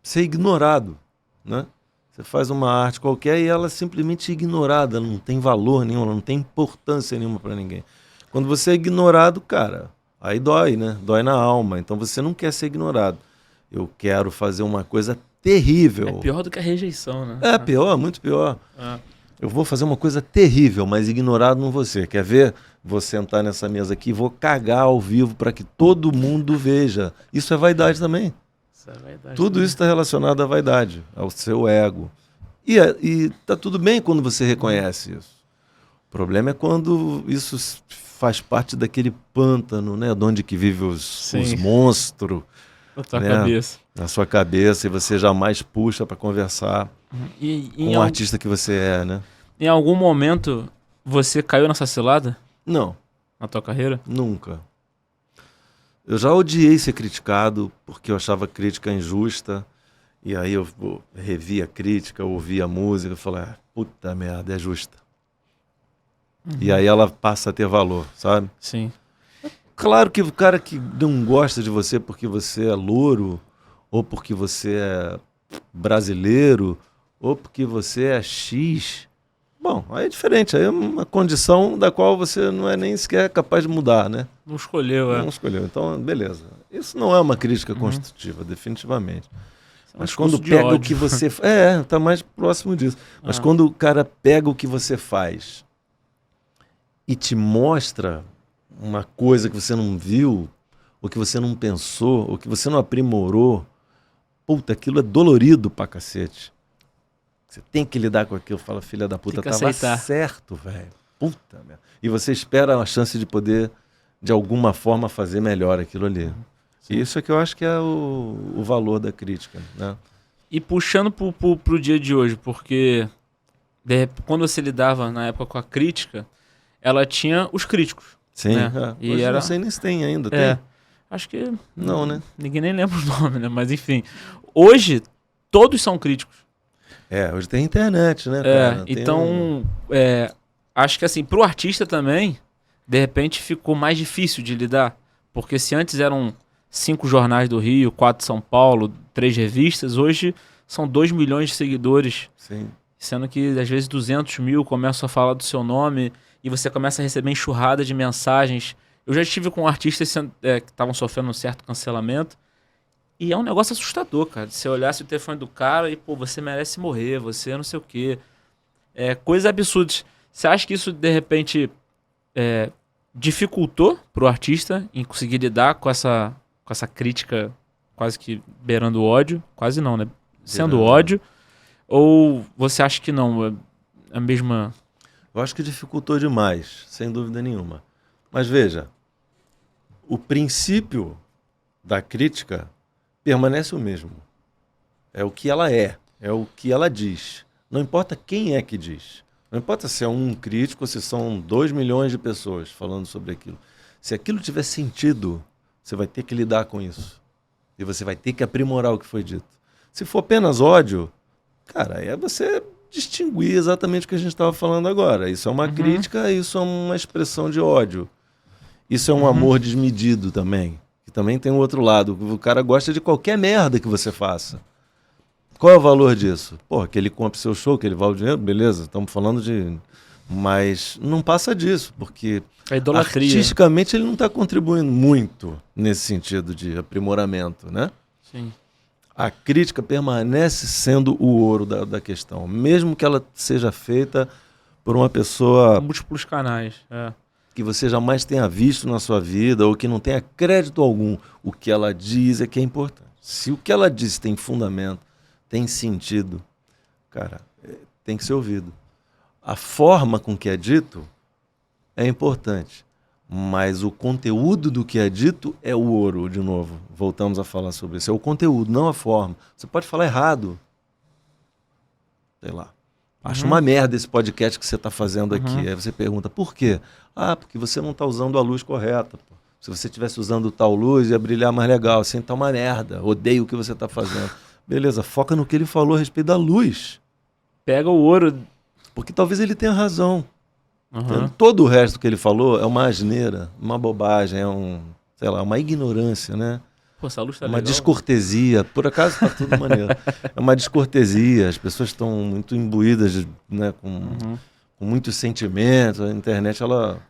Ser ignorado, né? Você faz uma arte qualquer e ela é simplesmente ignorada, não tem valor nenhum, não tem importância nenhuma para ninguém. Quando você é ignorado, cara, aí dói, né? Dói na alma. Então você não quer ser ignorado. Eu quero fazer uma coisa terrível. É pior do que a rejeição, né? É pior, muito pior. Eu vou fazer uma coisa terrível, mas ignorado não vou ser. Quer ver? Vou sentar nessa mesa aqui e vou cagar ao vivo para que todo mundo veja. Isso é vaidade também. Isso é vaidade. Tudo isso está relacionado à vaidade, ao seu ego. E tá tudo bem quando você reconhece isso. O problema é quando isso faz parte daquele pântano, né? De onde que vivem os monstros. Na tua cabeça. Na sua cabeça, e você jamais puxa para conversar com o artista que você é, né? Em algum momento, você caiu nessa cilada? Não. Na tua carreira? Nunca. Eu já odiei ser criticado, porque eu achava crítica injusta, e aí eu revia a crítica, ouvia a música, e falava, puta merda, é justa. E aí ela passa a ter valor, sabe? Sim. Claro que o cara que não gosta de você porque você é louro, ou porque você é brasileiro, ou porque você é X, Bom, aí é diferente, aí é uma condição da qual você não é nem sequer capaz de mudar, né? Não escolheu, Não escolheu, então beleza. Isso não é uma crítica construtiva, definitivamente. É um Mas discurso quando de pega o ódio. que você... tá mais próximo disso. Mas Ah. quando o cara pega o que você faz e te mostra uma coisa que você não viu, ou que você não pensou, ou que você não aprimorou, puta, aquilo é dolorido pra cacete. Você tem que lidar com aquilo. Fala, filha da puta, Tem que tava aceitar. certo, velho. Puta merda. E você espera uma chance de poder, de alguma forma, fazer melhor aquilo ali. E isso é que eu acho que é o valor da crítica, né? E puxando pro dia de hoje, porque quando você lidava na época com a crítica, ela tinha os críticos. Sim, né? E hoje era... não sei nem se tem ainda, É, tem? acho que Não, né? ninguém nem lembra o nome, né? Mas enfim, hoje todos são críticos. Hoje tem internet, né, cara? Tem Então, acho que assim, pro artista também, de repente ficou mais difícil de lidar, porque se antes eram 5 jornais do Rio, 4 de São Paulo, 3 revistas, hoje são 2 milhões de seguidores, Sim. sendo que às vezes 200 mil começam a falar do seu nome e você começa a receber enxurrada de mensagens. Eu já estive com artistas que estavam sofrendo um certo cancelamento e é um negócio assustador, cara. Você olhasse o telefone do cara e, pô, você merece morrer, você não sei o quê. Coisas absurdas. Você acha que isso, de repente, dificultou pro artista em conseguir lidar com essa crítica quase que beirando o ódio? Quase não, né? Sendo ódio. Ou você acha que não? É a mesma... Eu acho que dificultou demais, sem dúvida nenhuma. Mas veja, o princípio da crítica permanece o mesmo. É o que ela é o que ela diz. Não importa quem é que diz. Não importa se é um crítico ou se são 2 milhões de pessoas falando sobre aquilo. Se aquilo tiver sentido, você vai ter que lidar com isso. E você vai ter que aprimorar o que foi dito. Se for apenas ódio, cara, é você distinguir exatamente o que a gente estava falando agora. Isso é uma crítica, isso é uma expressão de ódio. Isso é um amor desmedido também. Que também tem o outro lado. O cara gosta de qualquer merda que você faça. Qual é o valor disso? Pô, que ele compre seu show, que ele vá o dinheiro, beleza, estamos falando de... Mas não passa disso, porque A idolatria. artisticamente ele não está contribuindo muito nesse sentido de aprimoramento, né? Sim. A crítica permanece sendo o ouro da questão, mesmo que ela seja feita por uma pessoa Múltiplos canais. que você jamais tenha visto na sua vida ou que não tenha crédito algum. O que ela diz é que é importante. Se o que ela diz tem fundamento, tem sentido, cara, tem que ser ouvido. A forma com que é dito é importante, mas o conteúdo do que é dito é o ouro, de novo. Voltamos a falar sobre isso. É o conteúdo, não a forma. Você pode falar errado. Sei lá. Acho uma merda esse podcast que você está fazendo aqui. Aí você pergunta, por quê? Ah, porque você não está usando a luz correta. Pô. Se você estivesse usando tal luz, ia brilhar mais legal. Assim, tá uma merda. Odeio o que você está fazendo. Beleza, foca no que ele falou a respeito da luz. Pega o ouro. Porque talvez ele tenha razão. Todo o resto que ele falou é uma asneira, uma bobagem, sei lá, uma ignorância, né? Pô, essa luz tá uma legal. Descortesia. Por acaso tá tudo maneiro. É uma descortesia, as pessoas estão muito imbuídas, né, com muitos sentimentos. A internet, ela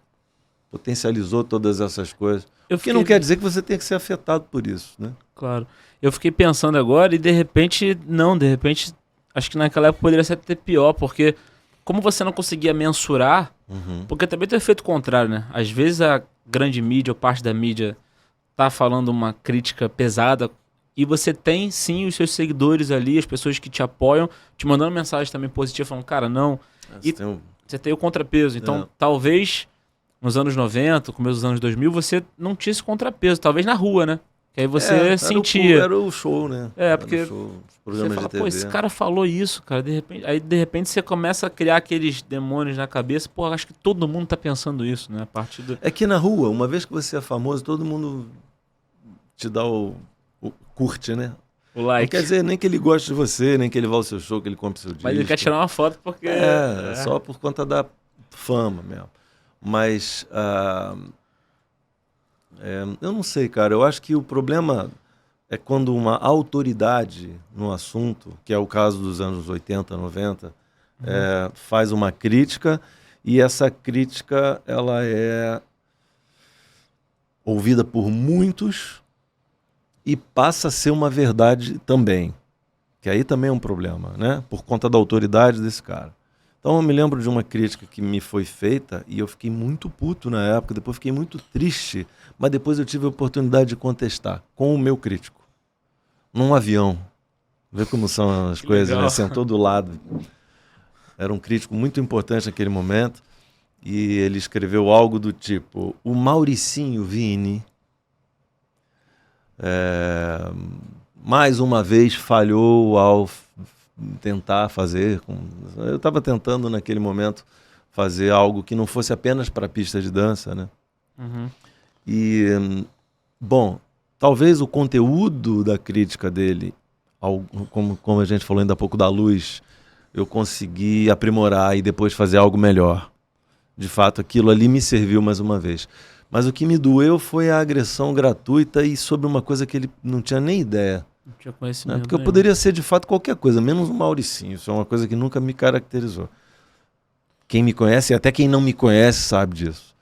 potencializou todas essas coisas. O que não quer dizer que você tem que ser afetado por isso, né? Claro. Eu fiquei pensando agora e de repente, acho que naquela época poderia ser até pior, porque como você não conseguia mensurar, porque também tem o efeito contrário, né? Às vezes a grande mídia ou parte da mídia tá falando uma crítica pesada e você tem sim os seus seguidores ali, as pessoas que te apoiam, te mandando mensagem também positiva, falando, cara, não. Você tem o contrapeso. Então, talvez nos anos 90, começo dos anos 2000, você não tinha esse contrapeso, talvez na rua, né? Que aí você sentia. Era o show, né? Porque os programas você fala, de TV. pô, esse cara falou isso, cara. De repente você começa a criar aqueles demônios na cabeça. Pô, acho que todo mundo tá pensando isso, né? A partir do... É que na rua, uma vez que você é famoso, todo mundo te dá o curte, né? O like. Não quer dizer nem que ele goste de você, nem que ele vá ao seu show, que ele compre seu disco. Mas ele quer tirar uma foto porque... Só por conta da fama mesmo. Mas... eu não sei, cara. Eu acho que o problema é quando uma autoridade no assunto, que é o caso dos anos 80, 90, faz uma crítica e essa crítica ela é ouvida por muitos e passa a ser uma verdade também, que aí também é um problema, né? Por conta da autoridade desse cara. Então eu me lembro de uma crítica que me foi feita e eu fiquei muito puto na época, depois fiquei muito triste, mas depois eu tive a oportunidade de contestar com o meu crítico, num avião. Vê como são as coisas, né? Sentou do lado. Era um crítico muito importante naquele momento e ele escreveu algo do tipo: o Mauricinho Vini mais uma vez falhou ao tentar fazer. Eu estava tentando naquele momento fazer algo que não fosse apenas para a pista de dança, né? Uhum. E, bom, talvez o conteúdo da crítica dele, como a gente falou ainda há pouco da luz, eu consegui aprimorar e depois fazer algo melhor. De fato, aquilo ali me serviu mais uma vez. Mas o que me doeu foi a agressão gratuita e sobre uma coisa que ele não tinha nem ideia. Não tinha conhecimento. Porque eu poderia ser de fato qualquer coisa, menos um Mauricinho. Isso é uma coisa que nunca me caracterizou. Quem me conhece e até quem não me conhece sabe disso.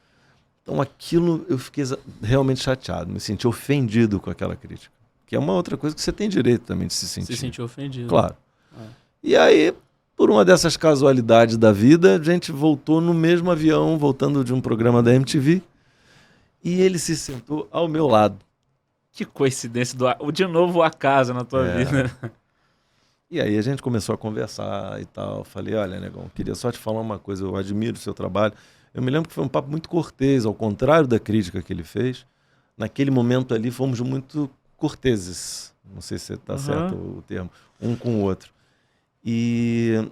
Então aquilo eu fiquei realmente chateado, me senti ofendido com aquela crítica. Que é uma outra coisa que você tem direito também de se sentir. Se sentiu ofendido. Claro. E aí, por uma dessas casualidades da vida, a gente voltou no mesmo avião, voltando de um programa da MTV, e ele se sentou ao meu lado. Que coincidência, de novo o acaso na tua vida. E aí a gente começou a conversar e tal. Falei, olha, negão, queria só te falar uma coisa, eu admiro o seu trabalho. Eu me lembro que foi um papo muito cortês, ao contrário da crítica que ele fez. Naquele momento ali fomos muito corteses, não sei se está certo o termo, um com o outro. E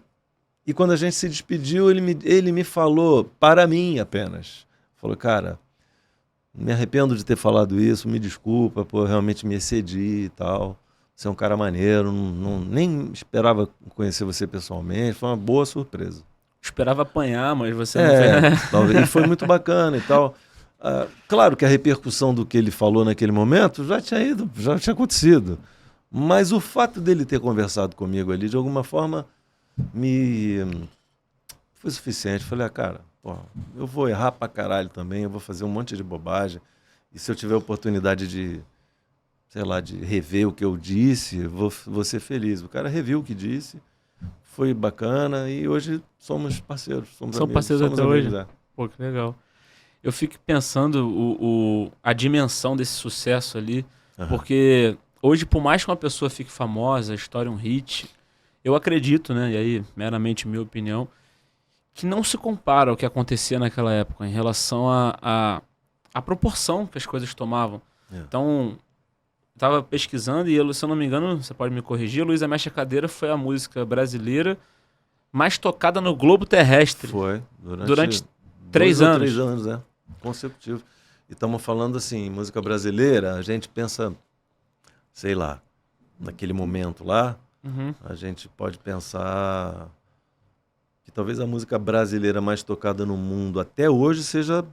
quando a gente se despediu, ele me falou, para mim apenas, falou, cara, me arrependo de ter falado isso, me desculpa, pô, realmente me excedi e tal. Você é um cara maneiro, nem esperava conhecer você pessoalmente, foi uma boa surpresa. Esperava apanhar, mas você não fez. Talvez, e foi muito bacana e tal. Claro que a repercussão do que ele falou naquele momento já tinha acontecido. Mas o fato dele ter conversado comigo ali, de alguma forma, foi suficiente. Falei, cara, eu vou errar pra caralho também, eu vou fazer um monte de bobagem. E se eu tiver oportunidade de, sei lá, de rever o que eu disse, vou ser feliz. O cara reviu o que disse, foi bacana e hoje somos parceiros. São parceiros até hoje? Pô, que legal. Eu fico pensando a dimensão desse sucesso ali, porque hoje, por mais que uma pessoa fique famosa, a história é um hit, eu acredito, né, e aí meramente minha opinião, que não se compara ao que acontecia naquela época em relação à proporção que as coisas tomavam. Então, estava pesquisando e, se eu não me engano, você pode me corrigir, Luísa Mexe a Cadeira foi a música brasileira mais tocada no globo terrestre. Foi, durante 3 anos. 3 anos, consecutivo. E estamos falando assim, música brasileira, a gente pensa, sei lá, naquele momento lá, a gente pode pensar que talvez a música brasileira mais tocada no mundo até hoje seja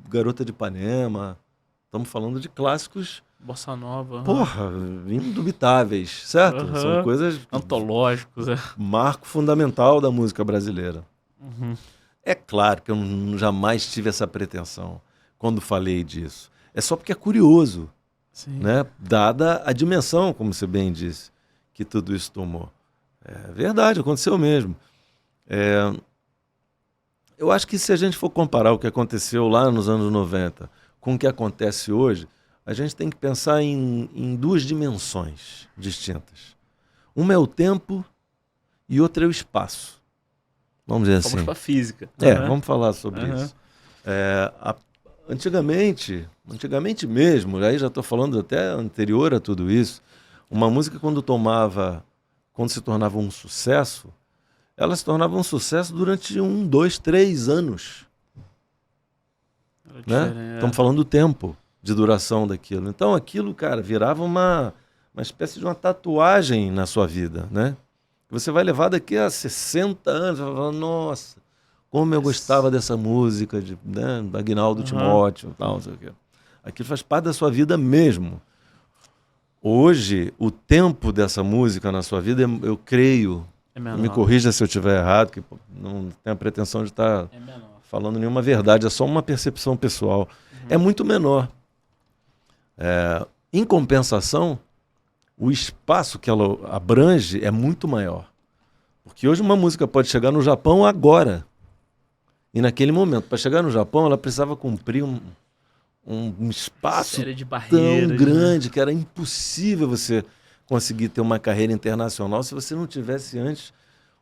Garota de Ipanema. Estamos falando de clássicos... Bossa Nova. Porra, indubitáveis, certo? São coisas... antológicos. Marco fundamental da música brasileira. É claro que eu jamais tive essa pretensão quando falei disso. É só porque é curioso, né? Dada a dimensão, como você bem disse, que tudo isso tomou. É verdade, aconteceu mesmo. Eu acho que se a gente for comparar o que aconteceu lá nos anos 90 com o que acontece hoje, a gente tem que pensar em 2 dimensões distintas. Uma é o tempo e outra é o espaço. Vamos dizer assim. Vamos para a física. Vamos falar sobre isso. Antigamente mesmo, aí já estou falando até anterior a tudo isso, uma música quando se tornava um sucesso, ela se tornava um sucesso durante 1, 2, 3 anos. Né? Estamos falando do tempo de duração daquilo. Então aquilo, cara, virava uma espécie de uma tatuagem na sua vida, né? Você vai levar daqui a 60 anos, vai falar, nossa, como eu gostava dessa música, da Aguinaldo Timóteo, tal, não sei o quê. Aquilo faz parte da sua vida mesmo. Hoje, o tempo dessa música na sua vida, eu creio É menor. Me corrija se eu estiver errado, que pô, não tenho a pretensão de estar É menor. falando nenhuma verdade, é só uma percepção pessoal. É muito menor. Em compensação, o espaço que ela abrange é muito maior. Porque hoje uma música pode chegar no Japão agora. E naquele momento, para chegar no Japão, ela precisava cumprir um espaço Série de tão barreiras, grande que era impossível você conseguir ter uma carreira internacional se você não tivesse antes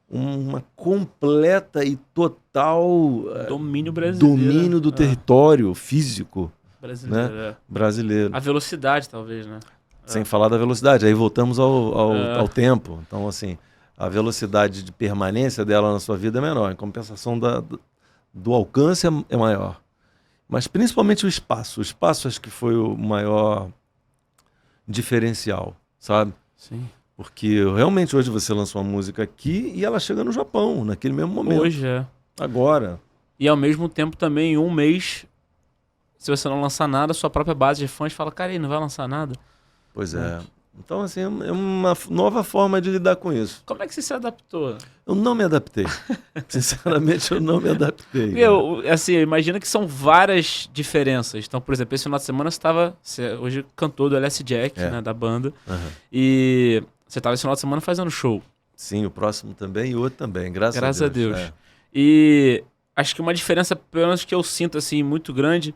uma completa e total Domínio brasileiro. domínio do território físico, Brasileiro. né? Brasileiro. A velocidade, talvez, né? Sem falar da velocidade. Aí voltamos ao tempo. Então, assim, a velocidade de permanência dela na sua vida é menor. Em compensação do alcance é maior. Mas principalmente o espaço. O espaço acho que foi o maior diferencial, sabe? Sim. Porque realmente hoje você lança uma música aqui e ela chega no Japão, naquele mesmo momento. Hoje é. Agora. E ao mesmo tempo também, em um mês, se você não lançar nada, sua própria base de fãs fala, cara, ele não vai lançar nada. Pois é. Então, assim, é uma nova forma de lidar com isso. Como é que você se adaptou? Eu não me adaptei. Sinceramente, eu não me adaptei. Assim, imagina que são várias diferenças. Então, por exemplo, esse final de semana você hoje cantor do LS Jack, né, da banda. Uhum. E você estava esse final de semana fazendo show. Sim, o próximo também e o outro também, graças a Deus. É. E acho que uma diferença, pelo menos que eu sinto assim, muito grande,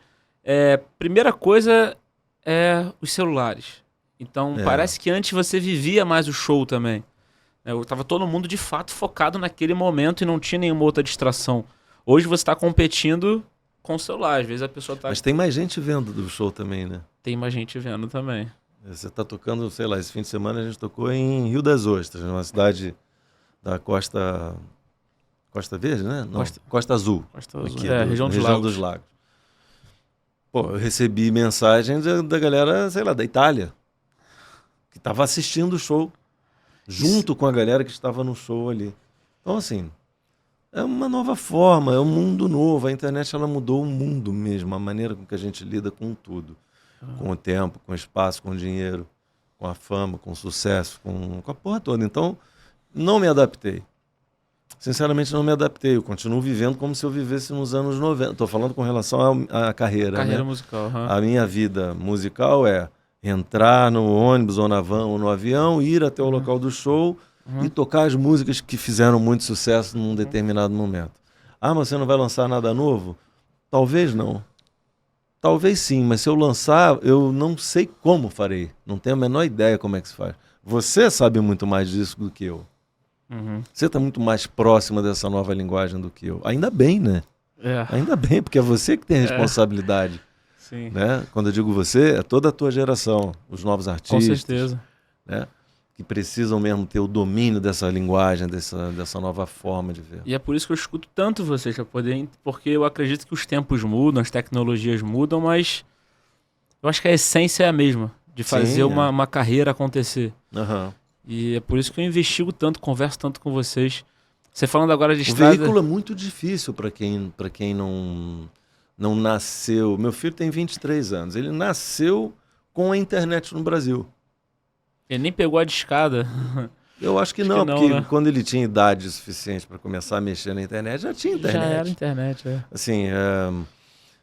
primeira coisa é os celulares. Então, parece que antes você vivia mais o show também. Tava todo mundo, de fato, focado naquele momento e não tinha nenhuma outra distração. Hoje você está competindo com o celular. Às vezes a pessoa tá... Mas tem mais gente vendo do show também, né? Tem mais gente vendo também. Você está tocando, sei lá, esse fim de semana a gente tocou em Rio das Ostras, numa cidade da Costa Verde, né? Não, Costa Azul. Costa Azul. Aqui, região dos Lagos. Pô, eu recebi mensagens da galera, sei lá, da Itália, que estava assistindo o show, junto com a galera que estava no show ali. Então, assim, é uma nova forma, é um mundo novo. A internet, ela mudou o mundo mesmo, a maneira com que a gente lida com tudo. Com o tempo, com o espaço, com o dinheiro, com a fama, com o sucesso, com a porra toda. Então, não me adaptei. Sinceramente, não me adaptei. Eu continuo vivendo como se eu vivesse nos anos 90. Estou falando com relação à carreira. Carreira né? musical. A minha vida musical é entrar no ônibus ou na van ou no avião, ir até o local do show e tocar as músicas que fizeram muito sucesso num determinado momento. Ah, mas você não vai lançar nada novo? Talvez não. Talvez sim, mas se eu lançar, eu não sei como farei. Não tenho a menor ideia como é que se faz. Você sabe muito mais disso do que eu. Você está muito mais próxima dessa nova linguagem do que eu. Ainda bem, né? Ainda bem, porque é você que tem a responsabilidade. Sim. Né? Quando eu digo você, é toda a tua geração, os novos artistas. Com certeza. Né? Que precisam mesmo ter o domínio dessa linguagem, dessa nova forma de ver. E é por isso que eu escuto tanto vocês, porque eu acredito que os tempos mudam, as tecnologias mudam, mas eu acho que a essência é a mesma, de fazer uma carreira acontecer. E é por isso que eu investigo tanto, converso tanto com vocês. Você falando agora de estrada... O veículo é muito difícil para quem não nasceu... Meu filho tem 23 anos, ele nasceu com a internet no Brasil. Ele nem pegou a discada. Eu acho que não, porque quando ele tinha idade suficiente para começar a mexer na internet, já tinha internet. Já era internet, Assim,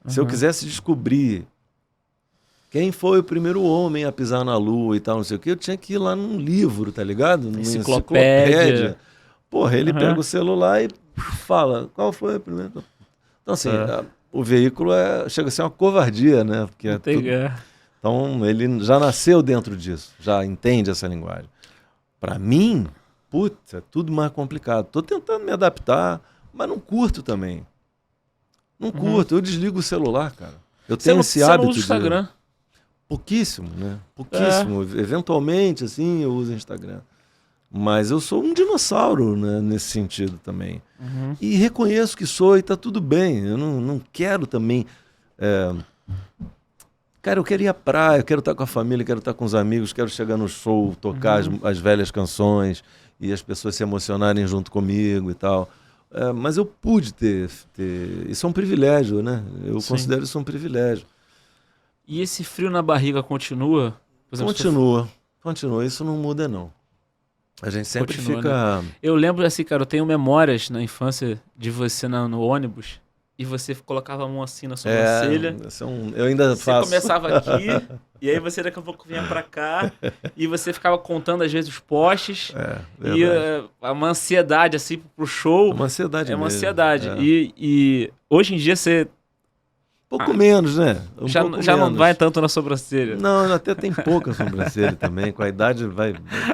se eu quisesse descobrir quem foi o primeiro homem a pisar na Lua e tal, não sei o quê, eu tinha que ir lá num livro, tá ligado? Numa enciclopédia. Porra, ele pega o celular e fala, qual foi o primeiro... Então, assim, o veículo chega a ser uma covardia, né? Porque Então, ele já nasceu dentro disso, já entende essa linguagem. Para mim, putz, é tudo mais complicado. Estou tentando me adaptar, mas não curto também. Não curto, eu desligo o celular, cara. Eu tenho esse hábito. Você não usa o Instagram? Pouquíssimo, né? Pouquíssimo. Eventualmente, assim, eu uso o Instagram. Mas eu sou um dinossauro, né, nesse sentido também. E reconheço que sou e está tudo bem. Eu não quero também... Cara, eu quero ir à praia, eu quero estar com a família, quero estar com os amigos, quero chegar no show, tocar as velhas canções e as pessoas se emocionarem junto comigo e tal. Mas eu pude ter... Isso é um privilégio, né? Eu considero isso um privilégio. E esse frio na barriga continua? Continua. Isso não muda, não. A gente sempre continua, fica... né? Eu lembro assim, cara, eu tenho memórias na infância de você no ônibus e você colocava a mão assim na sobrancelha. Eu ainda Você faço. começava aqui e aí você daqui a pouco vinha pra cá e você ficava contando às vezes os postes e Verdade. uma ansiedade assim pro show. É uma ansiedade É uma mesmo. ansiedade. É. E hoje em dia você Pouco menos, né? já não vai tanto na sobrancelha. Não, até tem pouca sobrancelha também. Com a idade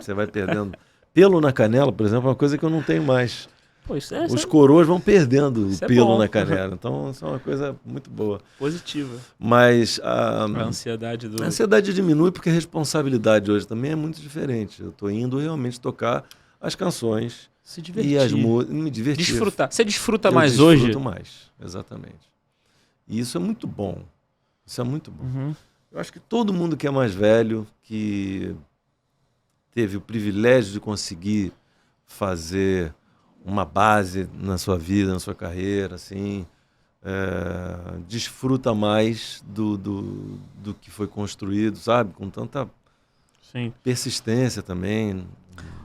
você vai perdendo. Pelo na canela, por exemplo, é uma coisa que eu não tenho mais. Pô, Os coroas vão perdendo o pelo bom. na canela. Então, isso é uma coisa muito boa. Positiva. Mas A ansiedade do... a ansiedade diminui porque a responsabilidade hoje também é muito diferente. Eu estou indo realmente tocar as canções Se divertir. e as músicas, me divertir. Desfrutar. Você desfruta Eu mais hoje? desfruto mais, exatamente. E isso é muito bom. Isso é muito bom. Uhum. Eu acho que todo mundo que é mais velho, que teve o privilégio de conseguir fazer uma base na sua vida, na sua carreira, assim, desfruta mais do que foi construído, sabe? Com tanta Sim. persistência também,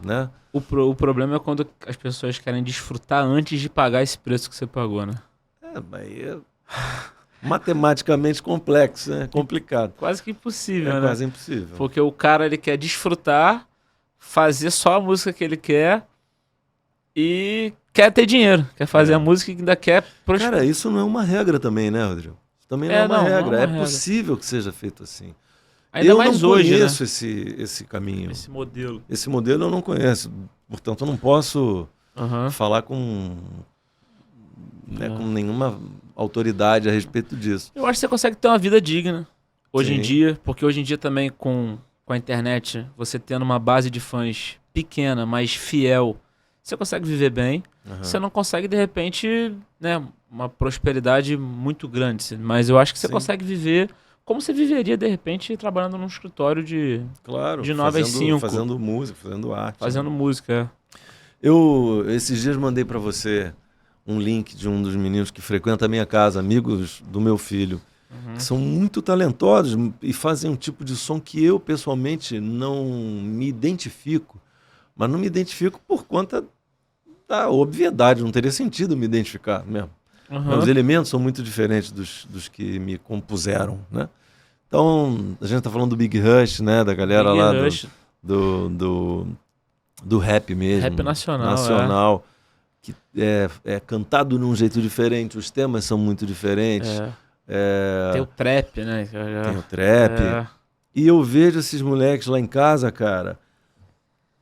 né? O problema é quando as pessoas querem desfrutar antes de pagar esse preço que você pagou, né? Mas matematicamente complexo, né? Complicado. Quase que impossível, né? Quase impossível. Porque o cara, ele quer desfrutar, fazer só a música que ele quer e quer ter dinheiro. Quer fazer a música e ainda quer... Cara, isso não é uma regra também, né, Rodrigo? Também não é uma regra. Não é uma regra. Possível que seja feito assim. Ainda eu mais não hoje, conheço né? esse caminho. Esse modelo. Esse modelo eu não conheço. Portanto, eu não posso falar com nenhuma autoridade a respeito disso. Eu acho que você consegue ter uma vida digna hoje Sim. em dia, porque hoje em dia também com a internet, você tendo uma base de fãs pequena, mas fiel, você consegue viver bem. Você não consegue, de repente, né, uma prosperidade muito grande, mas eu acho que você consegue viver como você viveria, de repente, trabalhando num escritório de 9 às 5. Fazendo música, fazendo arte. Fazendo música, Eu, esses dias, mandei para você um link de um dos meninos que frequenta a minha casa, amigos do meu filho, que são muito talentosos e fazem um tipo de som que eu, pessoalmente, não me identifico. Mas não me identifico por conta da obviedade, não teria sentido me identificar mesmo. Os elementos são muito diferentes dos que me compuseram, né? Então, a gente está falando do Big Rush, né? Da galera Big lá Rush. do rap mesmo. Rap nacional, nacional, que é cantado de um jeito diferente, os temas são muito diferentes. Tem o trap, né? Tem o trap. E eu vejo esses moleques lá em casa, cara,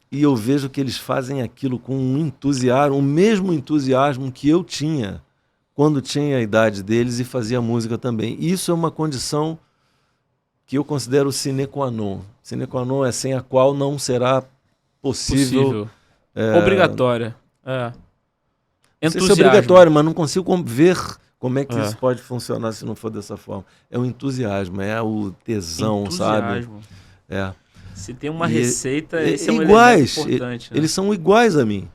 e eu vejo que eles fazem aquilo com um entusiasmo, o mesmo entusiasmo que eu tinha quando tinha a idade deles e fazia música também. Isso é uma condição que eu considero sine qua non. Sine qua non é sem a qual não será possível. Obrigatória. Não sei se é obrigatório, mas não consigo ver como é que isso pode funcionar se não for dessa forma. É o entusiasmo, é o tesão, sabe? Se tem uma receita, esse é um iguais, elemento importante. Né? Eles são iguais a mim.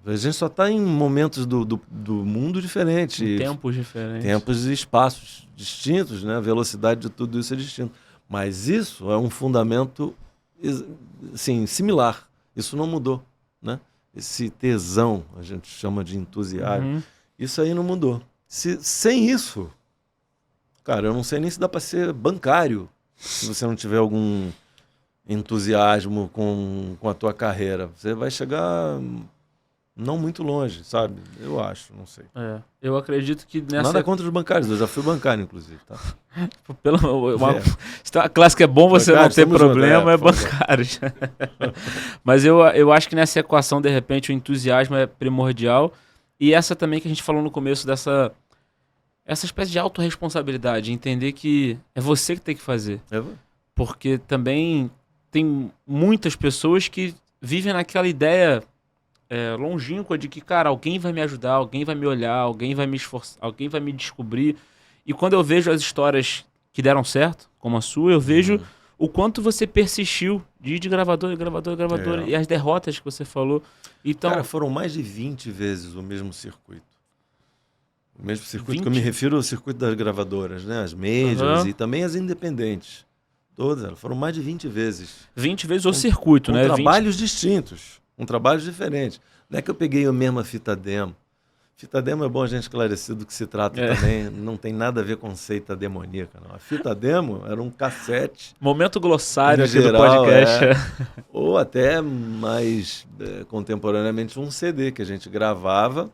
A gente só está em momentos do mundo diferentes. Em tempos diferentes. Tempos e espaços distintos, né? A velocidade de tudo isso é distinta. Mas isso é um fundamento assim, similar. Isso não mudou, né? Esse tesão, a gente chama de entusiasmo, isso aí não mudou. Sem isso, cara, eu não sei nem se dá para ser bancário se você não tiver algum entusiasmo com a tua carreira. Você vai chegar não muito longe, sabe? Eu acho, não sei. Eu acredito que nessa... Nada contra os bancários, eu já fui bancário, inclusive, tá? A clássica é bom você não ter problema, é bancário. Mas eu acho que nessa equação, de repente, o entusiasmo é primordial. E essa também que a gente falou no começo essa espécie de autorresponsabilidade, entender que é você que tem que fazer. Porque também tem muitas pessoas que vivem naquela ideia longínqua de que, cara, alguém vai me ajudar, alguém vai me olhar, alguém vai me esforçar, alguém vai me descobrir. E quando eu vejo as histórias que deram certo, como a sua, eu vejo o quanto você persistiu de ir de gravadora, e as derrotas que você falou. Então, cara, foram mais de 20 vezes o mesmo circuito. O mesmo circuito que eu me refiro ao circuito das gravadoras, né? As majors e também as independentes. Todas, foram mais de 20 vezes. 20 vezes o circuito, com né? trabalhos distintos, com trabalhos diferentes. Não é que eu peguei a mesma fita demo. Fita demo é bom a gente esclarecer do que se trata também. Não tem nada a ver com seita demoníaca, não. A fita demo era um cassete. Momento glossário aqui geral, do podcast. Ou até mais contemporaneamente um CD que a gente gravava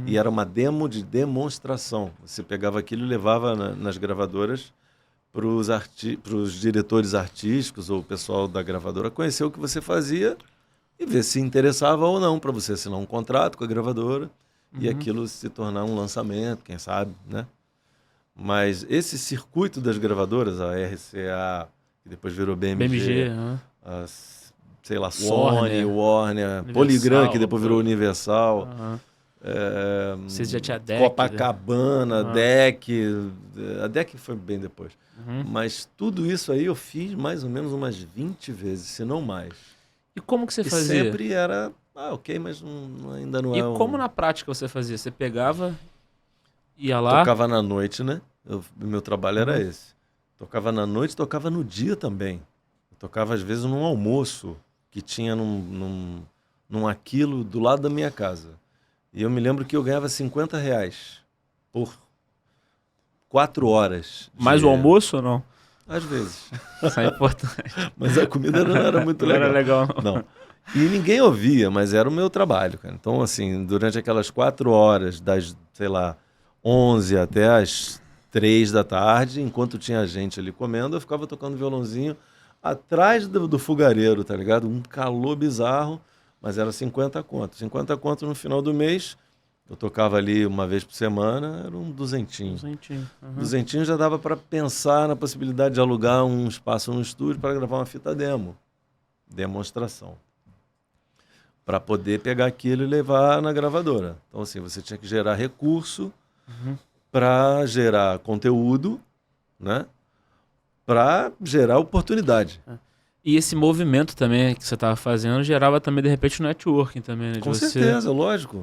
e era uma demo de demonstração. Você pegava aquilo e levava nas gravadoras para os diretores artísticos ou o pessoal da gravadora conhecer o que você fazia e ver se interessava ou não para você assinar um contrato com a gravadora e aquilo se tornar um lançamento, quem sabe, né? Mas esse circuito das gravadoras, a RCA, que depois virou BMG, sei lá, Sony, Warner, Polygram, que depois virou Universal, Você já tinha DEC, Copacabana, DEC, a DEC foi bem depois. Mas tudo isso aí eu fiz mais ou menos umas 20 vezes, se não mais. E como que você fazia? Sempre era, ok, mas ainda não é. E como na prática você fazia? Você pegava, ia lá... Tocava na noite, né? Meu trabalho era esse. Tocava na noite, tocava no dia também. Eu tocava às vezes num almoço que tinha num aquilo do lado da minha casa. E eu me lembro que eu ganhava R$50 por 4 horas. Mais o almoço ou não? Às vezes. Isso é importante. Mas a comida não era muito legal. Não era legal, não. Não. E ninguém ouvia, mas era o meu trabalho, cara. Então, assim, durante aquelas 4 horas, das, sei lá, 11 até as 3 da tarde, enquanto tinha gente ali comendo, eu ficava tocando violãozinho atrás do fogareiro, tá ligado? Um calor bizarro, mas era 50 conto. 50 conto no final do mês, eu tocava ali uma vez por semana, era um duzentinho. Duzentinho já dava para pensar na possibilidade de alugar um espaço no estúdio para gravar uma fita demo, demonstração, para poder pegar aquilo e levar na gravadora. Então, assim, você tinha que gerar recurso para gerar conteúdo, né? Para gerar oportunidade. E esse movimento também que você estava fazendo gerava também, de repente, networking também, né? Com certeza, lógico.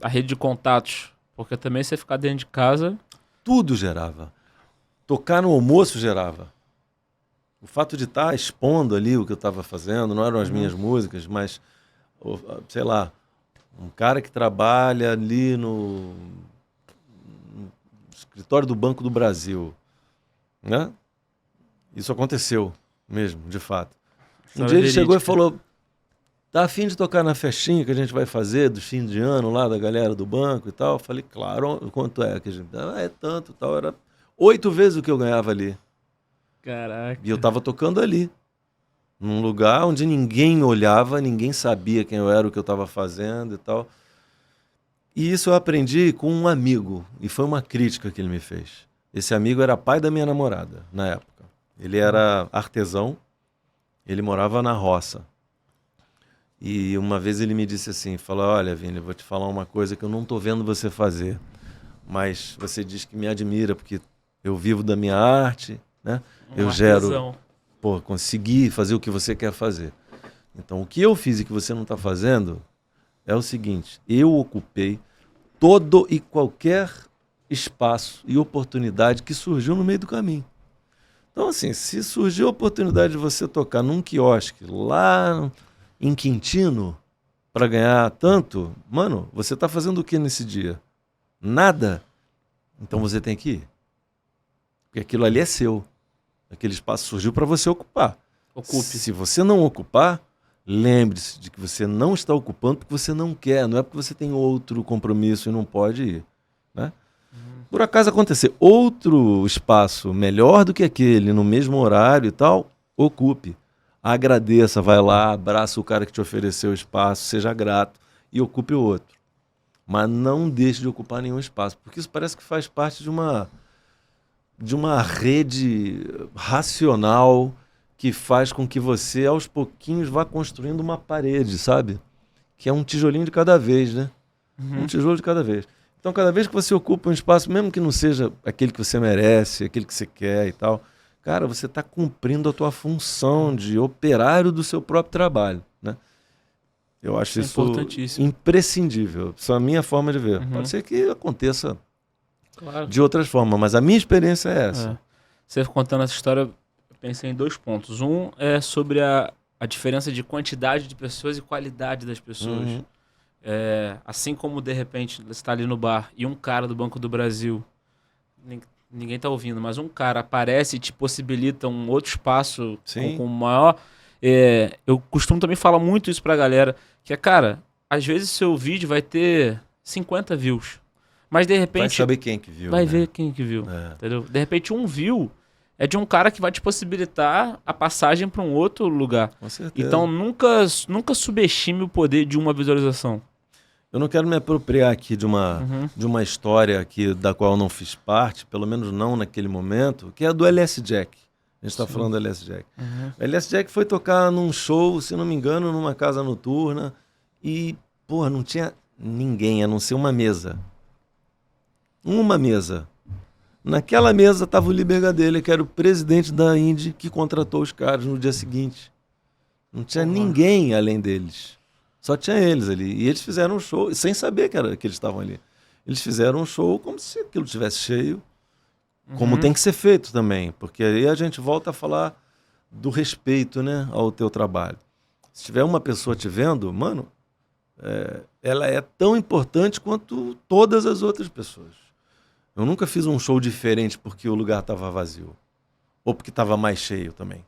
A rede de contatos. Porque também você ficar dentro de casa... Tudo gerava. Tocar no almoço gerava. O fato de estar expondo ali o que eu estava fazendo, não eram as minhas músicas, mas, sei lá, um cara que trabalha ali no escritório do Banco do Brasil, né? Isso aconteceu mesmo, de fato. Um dia ele chegou e falou, tá a fim de tocar na festinha que a gente vai fazer do fim de ano lá da galera do banco e tal? Eu falei, claro, quanto é? Que a gente... é tanto, tal. Era 8 vezes o que eu ganhava ali. Caraca. E eu tava tocando ali, num lugar onde ninguém me olhava, ninguém sabia quem eu era, o que eu tava fazendo e tal. E isso eu aprendi com um amigo, e foi uma crítica que ele me fez. Esse amigo era pai da minha namorada, na época. Ele era artesão, ele morava na roça. E uma vez ele me disse assim, falou, olha, Vini, vou te falar uma coisa que eu não estou vendo você fazer, mas você diz que me admira, porque eu vivo da minha arte, né? Eu gero, consegui fazer o que você quer fazer. Então, o que eu fiz e que você não está fazendo é o seguinte, eu ocupei todo e qualquer espaço e oportunidade que surgiu no meio do caminho. Então, assim, se surgiu a oportunidade de você tocar num quiosque lá em Quintino para ganhar tanto, mano, você tá fazendo o que nesse dia? Nada. Então você tem que ir. Porque aquilo ali é seu. Aquele espaço surgiu para você ocupar. Ocupe. Se você não ocupar, lembre-se de que você não está ocupando porque você não quer, não é porque você tem outro compromisso e não pode ir, né? Por acaso acontecer outro espaço melhor do que aquele, no mesmo horário e tal, ocupe. Agradeça, vai lá, abraça o cara que te ofereceu o espaço, seja grato e ocupe o outro. Mas não deixe de ocupar nenhum espaço, porque isso parece que faz parte de uma rede racional que faz com que você, aos pouquinhos, vá construindo uma parede, sabe? Que é um tijolinho de cada vez, né? Um tijolo de cada vez. Então, cada vez que você ocupa um espaço, mesmo que não seja aquele que você merece, aquele que você quer e tal, cara, você está cumprindo a tua função de operário do seu próprio trabalho, né? Eu acho isso imprescindível. Isso é a minha forma de ver. Pode ser que aconteça de outras formas, mas a minha experiência é essa. Você contando essa história, pensei em 2 pontos. Um é sobre a diferença de quantidade de pessoas e qualidade das pessoas. Uhum. Assim como, de repente, você está ali no bar e um cara do Banco do Brasil, ninguém está ouvindo, mas um cara aparece e te possibilita um outro espaço Sim. com maior... eu costumo também falar muito isso pra galera, que cara, às vezes seu vídeo vai ter 50 views, mas de repente... Vai saber quem que viu, vai né? ver quem que viu, entendeu? De repente um view é de um cara que vai te possibilitar a passagem para um outro lugar. Com certeza. Então nunca subestime o poder de uma visualização. Eu não quero me apropriar aqui de uma história aqui da qual eu não fiz parte, pelo menos não naquele momento, que é a do LS Jack. A gente está falando do LS Jack. O LS Jack foi tocar num show, se não me engano, numa casa noturna e, porra, não tinha ninguém, a não ser uma mesa. Uma mesa. Naquela mesa estava o Liber Gadelha, que era o presidente da Indy, que contratou os caras no dia seguinte. Não tinha ninguém além deles. Só tinha eles ali. E eles fizeram um show, sem saber que eles estavam ali. Eles fizeram um show como se aquilo estivesse cheio, como tem que ser feito também. Porque aí a gente volta a falar do respeito, né, ao teu trabalho. Se tiver uma pessoa te vendo, mano, ela é tão importante quanto todas as outras pessoas. Eu nunca fiz um show diferente porque o lugar estava vazio. Ou porque estava mais cheio também.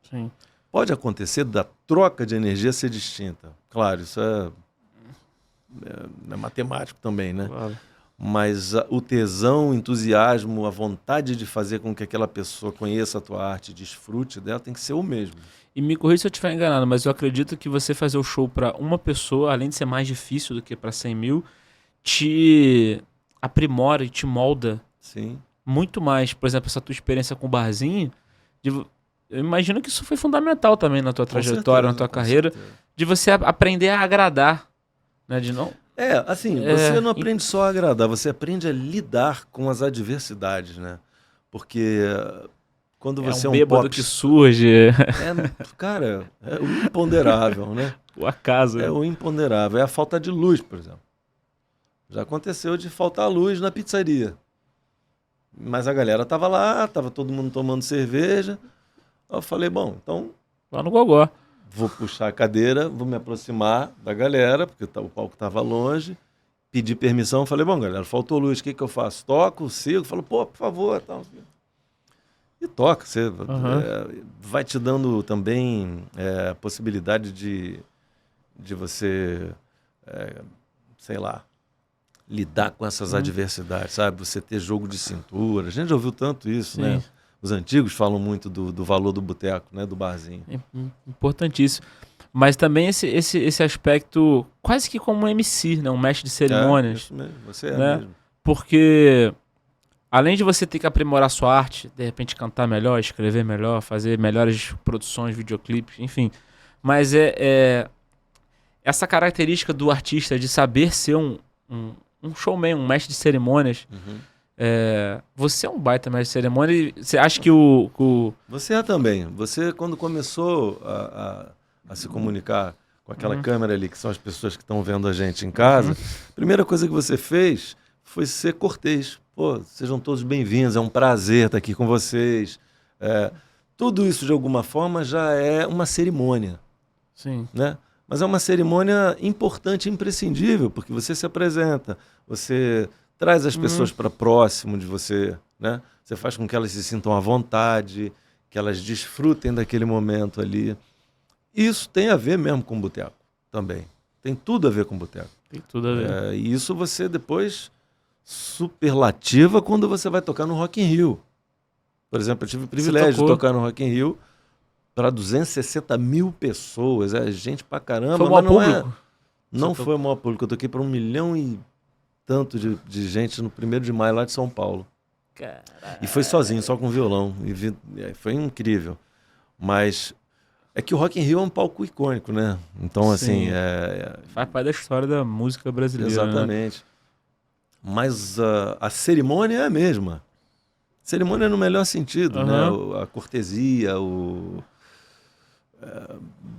Sim. Pode acontecer da troca de energia ser distinta. Claro, isso é matemático também, né? Claro. Mas o tesão, o entusiasmo, a vontade de fazer com que aquela pessoa conheça a tua arte, desfrute dela, tem que ser o mesmo. E me corrija se eu estiver enganado, mas eu acredito que você fazer o show para uma pessoa, além de ser mais difícil do que para 100 mil, te aprimora e te molda. Sim. Muito mais. Por exemplo, essa tua experiência com o barzinho, eu imagino que isso foi fundamental também na tua trajetória, na tua carreira, de você aprender a agradar, né? De não... Você não aprende só a agradar, você aprende a lidar com as adversidades, né? Porque quando você é um bêbado que surge. Cara, é o imponderável, né? O acaso. É o imponderável, é a falta de luz, por exemplo. Já aconteceu de faltar luz na pizzaria. Mas a galera tava lá, tava todo mundo tomando cerveja. Eu falei, bom, então... Lá no Gogó. Vou puxar a cadeira, vou me aproximar da galera, porque o palco estava longe, pedi permissão, falei, bom, galera, faltou luz, o que eu faço? Toco, sigo, falo, pô, por favor, tal. E toca, você vai te dando também a possibilidade de você, sei lá, lidar com essas adversidades, sabe? Você ter jogo de cintura, a gente já ouviu tanto isso, Sim. né? Os antigos falam muito do valor do boteco, né? Do barzinho. Importantíssimo. Mas também esse aspecto quase que como um MC, né? Um mestre de cerimônias. Isso mesmo, você né? mesmo. Porque além de você ter que aprimorar sua arte, de repente cantar melhor, escrever melhor, fazer melhores produções, videoclipes, enfim. Mas essa característica do artista de saber ser um showman, um mestre de cerimônias... você é um baita mestre de cerimônia e você acha que Você é também. Você, quando começou a se comunicar com aquela câmera ali, que são as pessoas que estão vendo a gente em casa, a primeira coisa que você fez foi ser cortês. Pô, sejam todos bem-vindos, é um prazer estar aqui com vocês. Tudo isso, de alguma forma, já é uma cerimônia. Sim. Né? Mas é uma cerimônia importante e imprescindível, porque você se apresenta, você... traz as pessoas para próximo de você, né? Você faz com que elas se sintam à vontade, que elas desfrutem daquele momento ali. Isso tem a ver mesmo com boteco também. Tem tudo a ver com boteco. Tem tudo a ver. E isso você depois superlativa quando você vai tocar no Rock in Rio. Por exemplo, eu tive o privilégio de tocar no Rock in Rio para 260 mil pessoas. Gente pra caramba. Foi o maior público? Não foi o maior público. Eu toquei para 1 milhão e tanto de gente no 1º de maio lá de São Paulo. Caralho. E foi sozinho, só com violão. Foi incrível. Mas é que o Rock in Rio é um palco icônico, né? Então, assim... faz parte da história da música brasileira. Exatamente. Né? Mas a cerimônia é a mesma. Cerimônia no melhor sentido, né? A cortesia,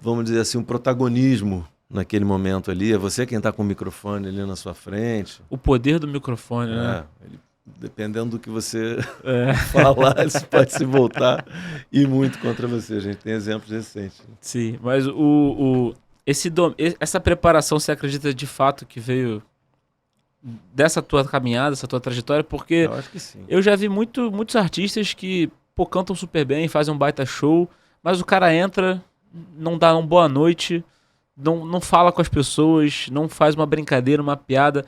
vamos dizer assim, o protagonismo naquele momento ali, é você quem está com o microfone ali na sua frente. O poder do microfone, né? dependendo do que você falar, isso pode se voltar e muito contra você. A gente tem exemplos recentes. Sim, mas essa preparação, você acredita de fato que veio dessa tua caminhada, dessa tua trajetória? Porque Eu acho que sim. eu já vi muitos artistas que, pô, cantam super bem, fazem um baita show, mas o cara entra, não dá uma boa noite, não fala com as pessoas, não faz uma brincadeira, uma piada.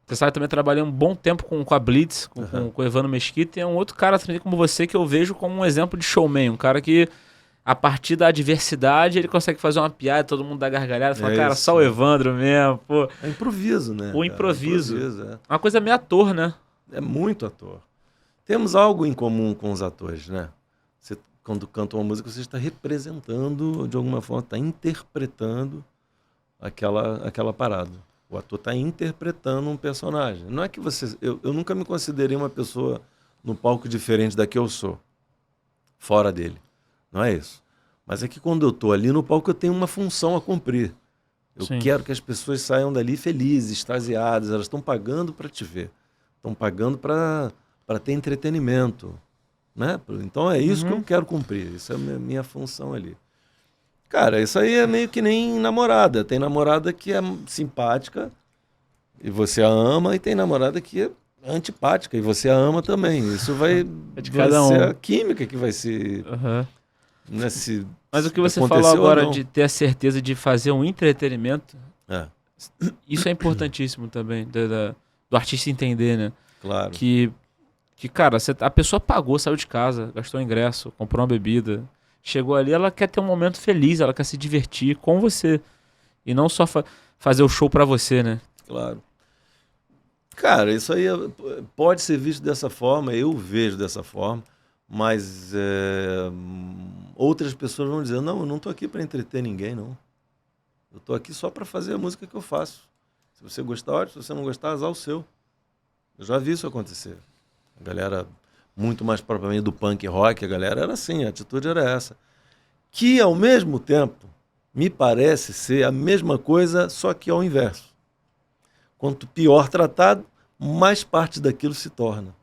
Você sabe, também trabalhei um bom tempo com a Blitz, com o Evandro Mesquita, e é um outro cara também como você que eu vejo como um exemplo de showman, um cara que a partir da adversidade ele consegue fazer uma piada, todo mundo dá gargalhada, fala, cara, só o Evandro mesmo, pô. É improviso, né? O improviso. É. Uma coisa meio ator, né? É muito ator. Temos algo em comum com os atores, né? Você, quando canta uma música, você está representando, de alguma forma, está interpretando aquela parada. O ator está interpretando um personagem. Não é que você... Eu nunca me considerei uma pessoa no palco diferente da que eu sou, fora dele. Não é isso. Mas é que quando eu estou ali no palco, eu tenho uma função a cumprir. Eu quero que as pessoas saiam dali felizes, extasiadas. Elas estão pagando para te ver. Estão pagando para ter entretenimento. Né? Então é isso que eu quero cumprir. Isso é a minha função ali. Cara, isso aí é meio que nem namorada. Tem namorada que é simpática e você a ama, e tem namorada que é antipática e você a ama também. Isso vai ser a química que vai se... Mas o que você falou agora de ter a certeza de fazer um entretenimento, isso é importantíssimo também, do artista entender, né? Claro. Que cara, a pessoa pagou, saiu de casa, gastou ingresso, comprou uma bebida, chegou ali, ela quer ter um momento feliz, ela quer se divertir com você. E não só fazer o show pra você, né? Claro. Cara, isso aí pode ser visto dessa forma, eu vejo dessa forma, mas outras pessoas vão dizer, não, eu não tô aqui para entreter ninguém, não. Eu tô aqui só para fazer a música que eu faço. Se você gostar, ótimo. Se você não gostar, azar o seu. Eu já vi isso acontecer. A galera, muito mais propriamente do punk rock, a galera era assim, a atitude era essa. Que, ao mesmo tempo, me parece ser a mesma coisa, só que ao inverso. Quanto pior tratado, mais parte daquilo se torna.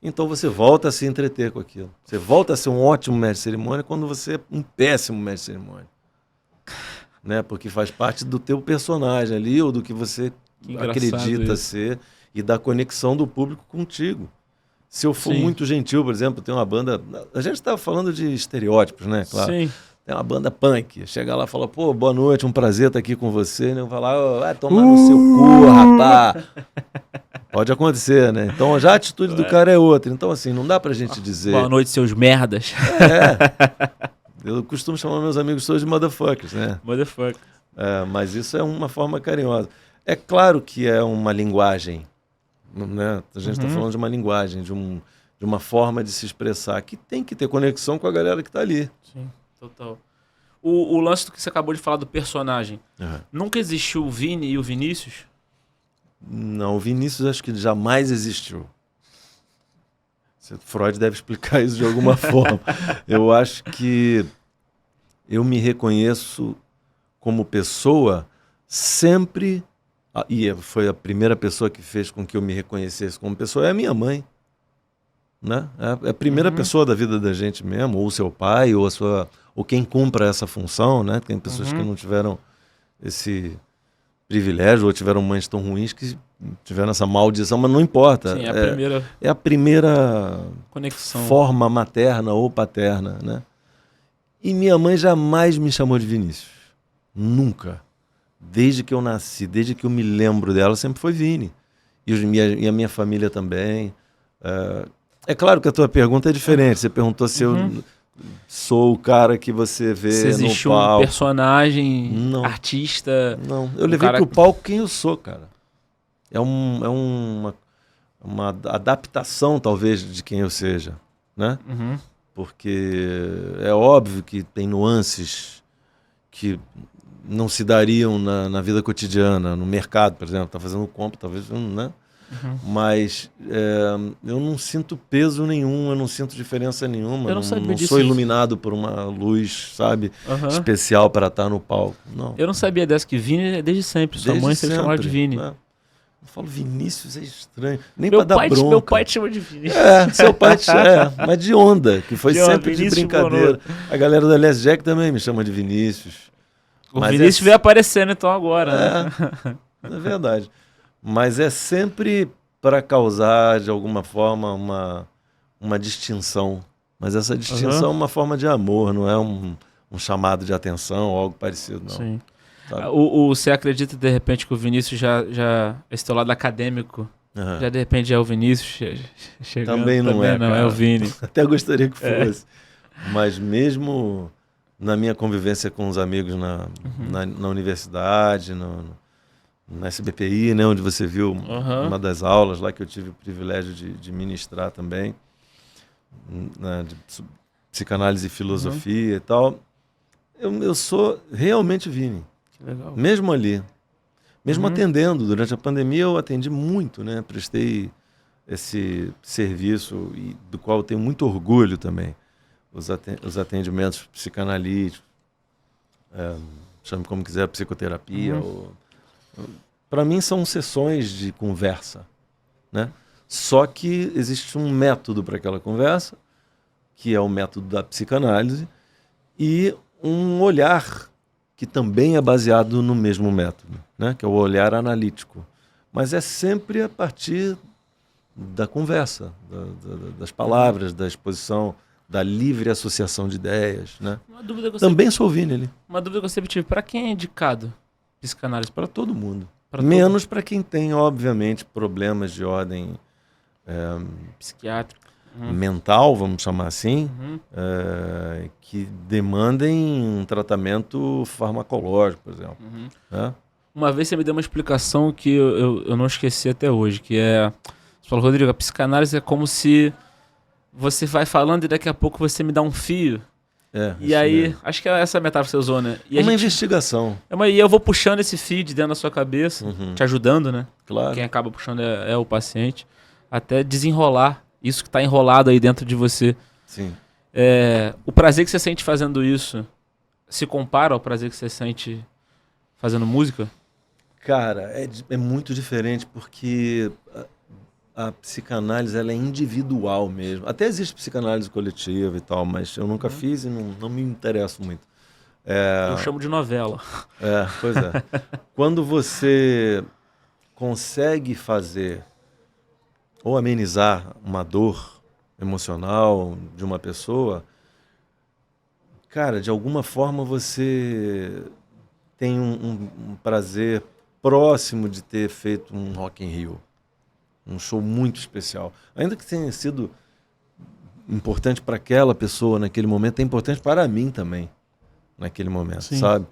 Então você volta a se entreter com aquilo. Você volta a ser um ótimo mestre de cerimônia quando você é um péssimo mestre de cerimônia. Né? Porque faz parte do teu personagem ali, ou do que você acredita ser, e da conexão do público contigo. Se eu for muito gentil, por exemplo, tem uma banda... A gente estava falando de estereótipos, né? Claro. Sim. Tem uma banda punk. Chega lá e fala, pô, boa noite, um prazer estar aqui com você. Eu vou lá, vai tomar no seu cu, rapaz. Pode acontecer, né? Então já a atitude do cara é outra. Então, assim, não dá pra gente dizer... Boa noite, seus merdas. Eu costumo chamar meus amigos todos de motherfuckers, né? Motherfucker. Mas isso é uma forma carinhosa. É claro que é uma linguagem, né? A gente está falando de uma linguagem, de uma forma de se expressar que tem que ter conexão com a galera que está ali. Sim, total. O lance do que você acabou de falar do personagem, nunca existiu o Vini e o Vinícius? Não, o Vinícius acho que jamais existiu. Freud deve explicar isso de alguma forma. Eu acho que eu me reconheço como pessoa sempre, e foi a primeira pessoa que fez com que eu me reconhecesse como pessoa, é a minha mãe. Né? É a primeira pessoa da vida da gente mesmo, ou seu pai, ou quem cumpra essa função. Né? Tem pessoas que não tiveram esse privilégio, ou tiveram mães tão ruins que tiveram essa maldição, mas não importa. Sim, é a primeira conexão, forma materna ou paterna, né? E minha mãe jamais me chamou de Vinícius. Nunca. Desde que eu nasci, desde que eu me lembro dela, sempre foi Vini. E a minha família também. É claro que a tua pergunta é diferente. Você perguntou se eu sou o cara que você vê se existe no palco. Um personagem, artista... Não, eu levei pro palco quem eu sou, cara. É uma adaptação, talvez, de quem eu seja, né? Porque é óbvio que tem nuances que não se dariam na vida cotidiana, no mercado, por exemplo. Tá fazendo compra, talvez, né? Mas eu não sinto peso nenhum, eu não sinto diferença nenhuma. Eu não sou iluminado por uma luz, sabe, especial para estar no palco. Não. Eu não sabia dessa, que Vini é desde sempre. Sua mãe sempre chamava de Vini. Né? Eu falo Vinícius é estranho. Nem para dar bronca. Meu pai te chama de Vinícius. Seu pai te chama, mas de onda, que foi sempre de Vinícius brincadeira. A galera do LS Jack também me chama de Vinícius. O Vinícius veio aparecendo então agora, né? É verdade. Mas é sempre para causar, de alguma forma, uma distinção. Mas essa distinção é uma forma de amor, não é um chamado de atenção ou algo parecido, não. Sim. Você acredita, de repente, que o Vinícius já esse teu lado acadêmico, já de repente é o Vinícius chegando? Também não é o Vini. Até gostaria que fosse. Mas mesmo na minha convivência com os amigos na universidade, na SBPI, né, onde você viu uma das aulas lá que eu tive o privilégio de ministrar também, de psicanálise e filosofia e tal, eu sou realmente Vini. Que legal. Mesmo ali. Mesmo atendendo. Durante a pandemia eu atendi muito, né? Prestei esse serviço do qual eu tenho muito orgulho também. Os atendimentos psicanalíticos, chame como quiser, psicoterapia. Para mim são sessões de conversa, né? Só que existe um método para aquela conversa, que é o método da psicanálise, e um olhar que também é baseado no mesmo método, né? Que é o olhar analítico. Mas é sempre a partir da conversa, das palavras, da exposição, da livre associação de ideias, né? Também sou Vini ali. Uma dúvida que eu sempre tive, para quem é indicado psicanálise? Para todo mundo. Menos para quem tem, obviamente, problemas de ordem psiquiátrica, mental, vamos chamar assim, que demandem um tratamento farmacológico, por exemplo. Uma vez você me deu uma explicação que eu não esqueci até hoje, que você falou, Rodrigo, a psicanálise é como se você vai falando e daqui a pouco você me dá um fio. E aí, mesmo. Acho que é essa metáfora que você usou, né? E investigação. E eu vou puxando esse fio de dentro da sua cabeça, te ajudando, né? Claro. Quem acaba puxando é o paciente, até desenrolar isso que está enrolado aí dentro de você. Sim. O prazer que você sente fazendo isso se compara ao prazer que você sente fazendo música? Cara, é muito diferente porque a psicanálise ela é individual mesmo. Até existe psicanálise coletiva e tal, mas eu nunca fiz e não me interesso muito. Eu chamo de novela. Pois é. Quando você consegue fazer ou amenizar uma dor emocional de uma pessoa, cara, de alguma forma você tem um prazer próximo de ter feito um Rock in Rio. Um show muito especial. Ainda que tenha sido importante para aquela pessoa naquele momento, é importante para mim também naquele momento, Sim. sabe?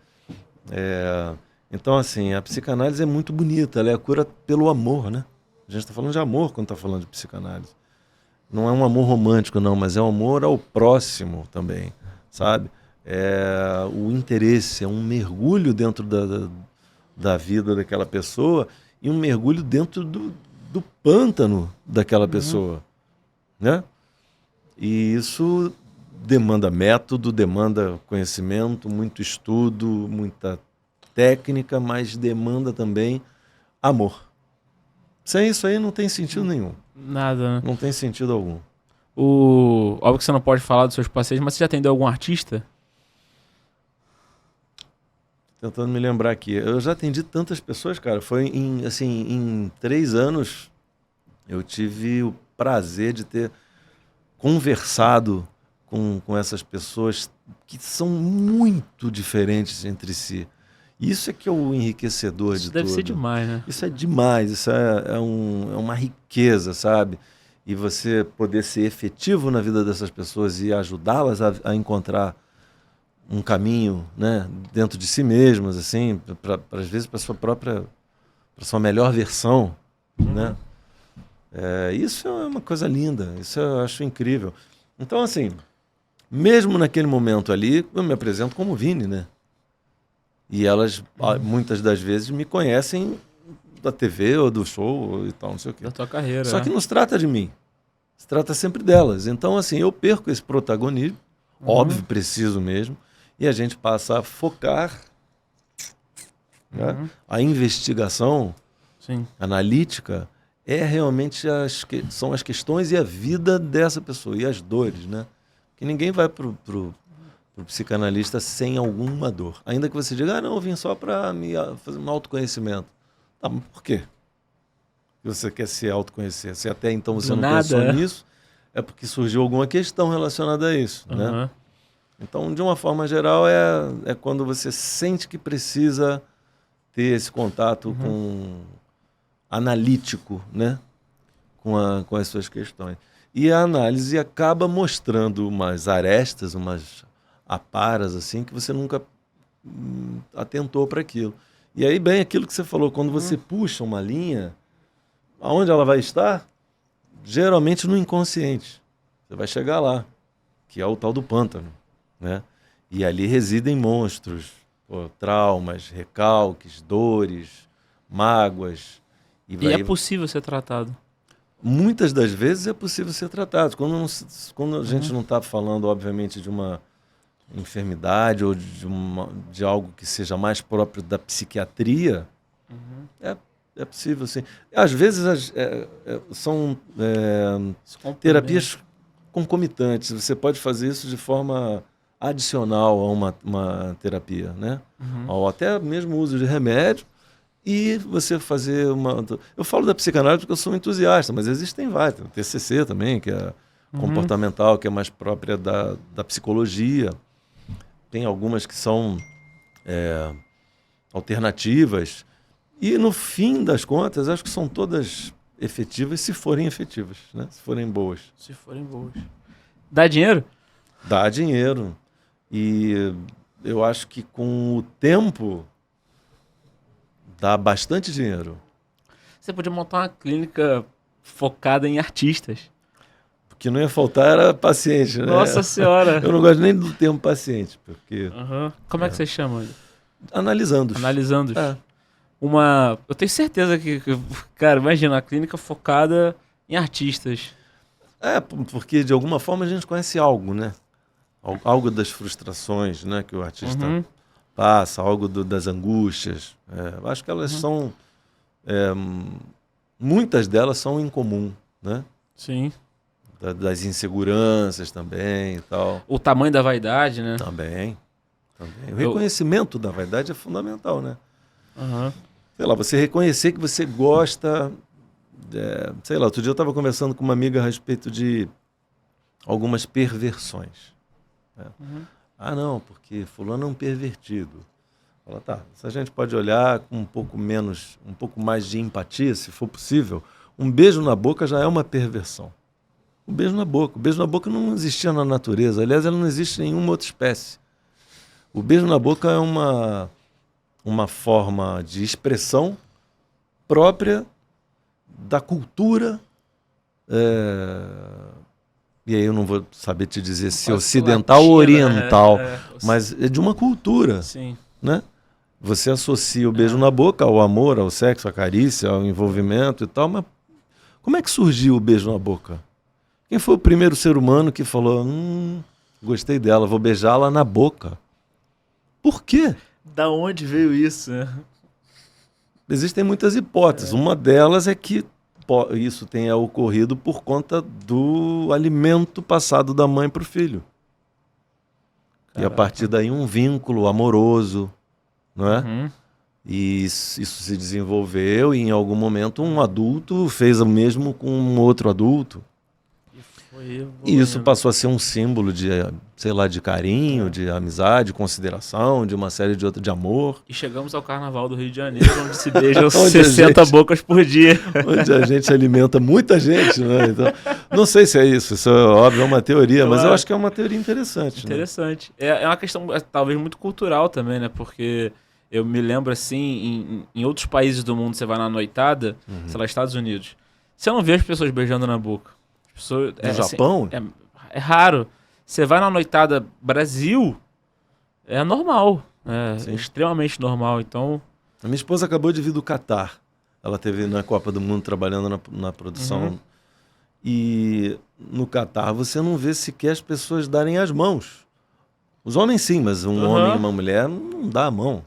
Então, assim, a psicanálise é muito bonita, ela é a cura pelo amor, né? A gente está falando de amor quando está falando de psicanálise. Não é um amor romântico, não, mas é um amor ao próximo também, sabe? É o interesse, é um mergulho dentro da vida daquela pessoa e um mergulho dentro do pântano daquela pessoa, né? E isso demanda método, demanda conhecimento, muito estudo, muita técnica, mas demanda também amor. Sem isso aí não tem sentido nenhum. Nada, né? Não tem sentido algum. Óbvio que você não pode falar dos seus pacientes, mas você já atendeu algum artista? Tentando me lembrar aqui. Eu já atendi tantas pessoas, cara. Foi em 3 anos eu tive o prazer de ter conversado com essas pessoas que são muito diferentes entre si. Isso é que é o enriquecedor de tudo. Isso deve ser demais, né? Isso é demais, isso é uma riqueza, sabe? E você poder ser efetivo na vida dessas pessoas e ajudá-las a encontrar um caminho, né, dentro de si mesmas, assim, às vezes para sua melhor versão, né? Isso é uma coisa linda, isso eu acho incrível. Então, assim, mesmo naquele momento ali, eu me apresento como Vini, né? E elas, muitas das vezes, me conhecem da TV ou do show e tal, não sei o quê. Da tua carreira. Só que não se trata de mim. Se trata sempre delas. Então, assim, eu perco esse protagonismo, óbvio, preciso mesmo, e a gente passa a focar, né, a investigação Sim. analítica, é realmente são as questões e a vida dessa pessoa, e as dores, né? Que ninguém vai pro psicanalista sem alguma dor. Ainda que você diga, não, eu vim só para me fazer um autoconhecimento. Tá, mas por quê que você quer se autoconhecer? Se até então você não pensou nisso, é porque surgiu alguma questão relacionada a isso, né? Então, de uma forma geral, é quando você sente que precisa ter esse contato com analítico, né? Com as suas questões. E a análise acaba mostrando umas arestas, umas aparas, assim, que você nunca atentou para aquilo. E aí, bem, aquilo que você falou, quando você puxa uma linha, aonde ela vai estar? Geralmente no inconsciente. Você vai chegar lá, que é o tal do pântano, né? E ali residem monstros, traumas, recalques, dores, mágoas. E é possível ser tratado? Muitas das vezes é possível ser tratado. Quando a gente não está falando, obviamente, de uma enfermidade ou de algo que seja mais próprio da psiquiatria, é possível, sim. Às vezes são terapias concomitantes. Você pode fazer isso de forma adicional a uma terapia, né? Ou até mesmo o uso de remédio. E você fazer uma... Eu falo da psicanálise porque eu sou um entusiasta, mas existem várias. Tem o TCC também, que é comportamental, que é mais própria da psicologia. Tem algumas que são alternativas. E, no fim das contas, acho que são todas efetivas, se forem efetivas, né? Se forem boas. Se forem boas. Dá dinheiro? Dá dinheiro. E eu acho que com o tempo... dá bastante dinheiro. Você podia montar uma clínica focada em artistas. O que não ia faltar era paciente, né? Nossa Senhora! Eu não gosto nem do termo paciente, porque... Como é que você chama? Analisando-os. Analisando-os. Eu tenho certeza que... Cara, imagina, uma clínica focada em artistas. Porque de alguma forma a gente conhece algo, né? Algo das frustrações, né? Que o artista... passa, algo das angústias. Acho que elas são... muitas delas são em comum, né? Sim. Das inseguranças também e tal. O tamanho da vaidade, né? Também. O reconhecimento da vaidade é fundamental, né? Sei lá, você reconhecer que você gosta... sei lá, outro dia eu estava conversando com uma amiga a respeito de algumas perversões. Não, porque fulano é um pervertido. Fala, tá, se a gente pode olhar com um pouco mais de empatia, se for possível, um beijo na boca já é uma perversão. O beijo na boca não existia na natureza, aliás, ela não existe em nenhuma outra espécie. O beijo na boca é uma forma de expressão própria da cultura, e aí eu não vou saber te dizer se ocidental ou oriental, mas é de uma cultura. Sim. Né? Você associa o beijo na boca ao amor, ao sexo, à carícia, ao envolvimento e tal, mas como é que surgiu o beijo na boca? Quem foi o primeiro ser humano que falou, gostei dela, vou beijá-la na boca? Por quê? Da onde veio isso? Existem muitas hipóteses. Uma delas é que isso tenha ocorrido por conta do alimento passado da mãe para o filho. Caraca. E a partir daí um vínculo amoroso, não é? E isso se desenvolveu e em algum momento um adulto fez o mesmo com um outro adulto. E isso passou a ser um símbolo de, sei lá, de carinho, de amizade, consideração, de uma série de outras, de amor. E chegamos ao Carnaval do Rio de Janeiro, onde se beijam 60 bocas por dia. Onde a gente alimenta muita gente, né? Então, não sei se é isso, isso é óbvio, é uma teoria, mas eu acho que é uma teoria interessante. Interessante. Né? É uma questão, talvez, muito cultural também, né? Porque eu me lembro, assim, em outros países do mundo, você vai na noitada, sei lá, Estados Unidos, você não vê as pessoas beijando na boca. No Japão? Assim, é raro. Você vai na noitada Brasil, é normal. É extremamente normal. Então... A minha esposa acabou de vir do Catar. Ela esteve na Copa do Mundo trabalhando na produção. E no Catar você não vê sequer as pessoas darem as mãos. Os homens sim, mas um homem e uma mulher não dá a mão.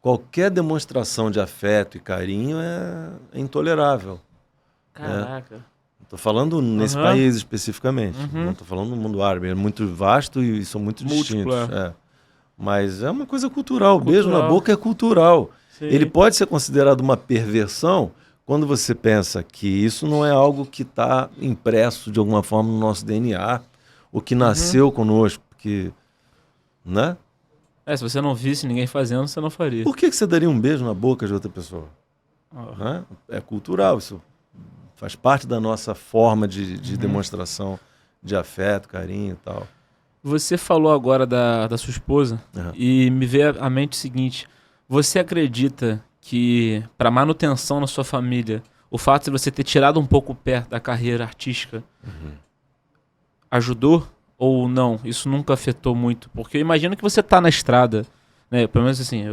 qualquer demonstração de afeto e carinho é intolerável. Caraca. Estou falando nesse país especificamente. Não estou falando no mundo árabe. É muito vasto e são muito distintos. Mas é uma coisa cultural. O beijo na boca é cultural. Sim. Ele pode ser considerado uma perversão quando você pensa que isso não é algo que está impresso de alguma forma no nosso DNA, ou que nasceu conosco. Porque, né? Se você não visse ninguém fazendo, você não faria. Por que você daria um beijo na boca de outra pessoa? Né? É cultural, isso faz parte da nossa forma de demonstração de afeto, carinho e tal. Você falou agora da sua esposa e me veio à mente o seguinte: você acredita que para manutenção na sua família, o fato de você ter tirado um pouco o pé da carreira artística ajudou ou não? Isso nunca afetou muito? Porque eu imagino que você tá na estrada, né? Pelo menos assim,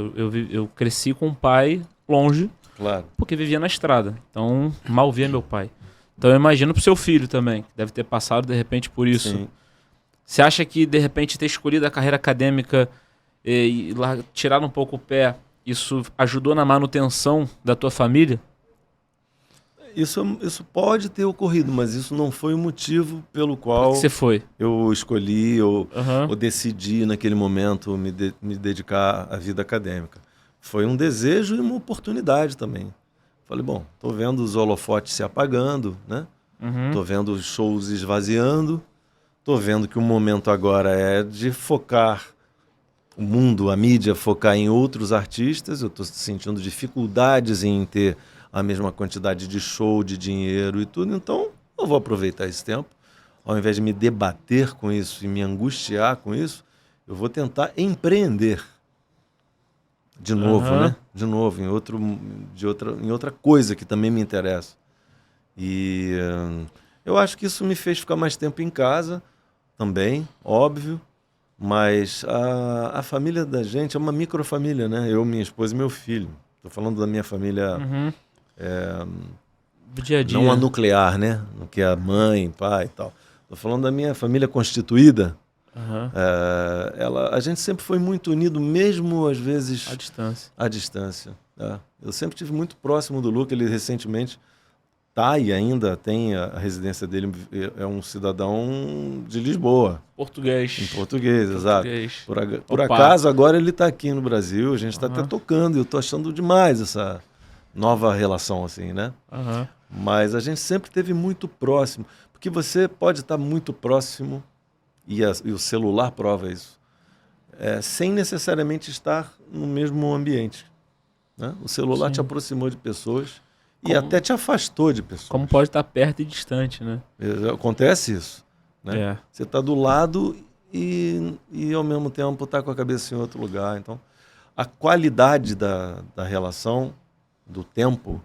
eu cresci com um pai longe, claro, porque vivia na estrada. Então, mal via meu pai. Então, eu imagino pro seu filho também, que deve ter passado de repente por isso. Sim. Você acha que, de repente, ter escolhido a carreira acadêmica e tirar um pouco o pé, isso ajudou na manutenção da tua família? Isso pode ter ocorrido, mas isso não foi o motivo pelo qual você foi? Eu escolhi ou decidi, naquele momento, me dedicar à vida acadêmica. Foi um desejo e uma oportunidade também. Falei, bom, estou vendo os holofotes se apagando, né? Estou vendo os shows esvaziando. Estou vendo que o momento agora é de focar o mundo, a mídia, focar em outros artistas. Eu estou sentindo dificuldades em ter a mesma quantidade de show, de dinheiro e tudo. Então, eu vou aproveitar esse tempo. Ao invés de me debater com isso e me angustiar com isso, eu vou tentar empreender. De novo, né? De novo, em outra coisa que também me interessa. E eu acho que isso me fez ficar mais tempo em casa, também, óbvio, mas a família da gente é uma microfamília, né? Eu, minha esposa e meu filho. Estou falando da minha família do dia a dia. Não a nuclear, né? No que é a mãe, pai e tal. Estou falando da minha família constituída. A gente sempre foi muito unido, mesmo às vezes à distância. Eu sempre estive muito próximo do Luca. Ele recentemente tá e ainda tem a residência dele, é um cidadão de Lisboa. Português. Em português, exato. Por acaso, agora ele está aqui no Brasil, a gente está até tocando, e eu estou achando demais essa nova relação, assim, né? Mas a gente sempre esteve muito próximo, porque você pode estar muito próximo, e o celular prova isso, sem necessariamente estar no mesmo ambiente. Né? O celular te aproximou de pessoas e até te afastou de pessoas. Como pode estar perto e distante, né? Acontece isso. Né? Você está do lado e ao mesmo tempo está com a cabeça em outro lugar. Então, a qualidade da relação, do tempo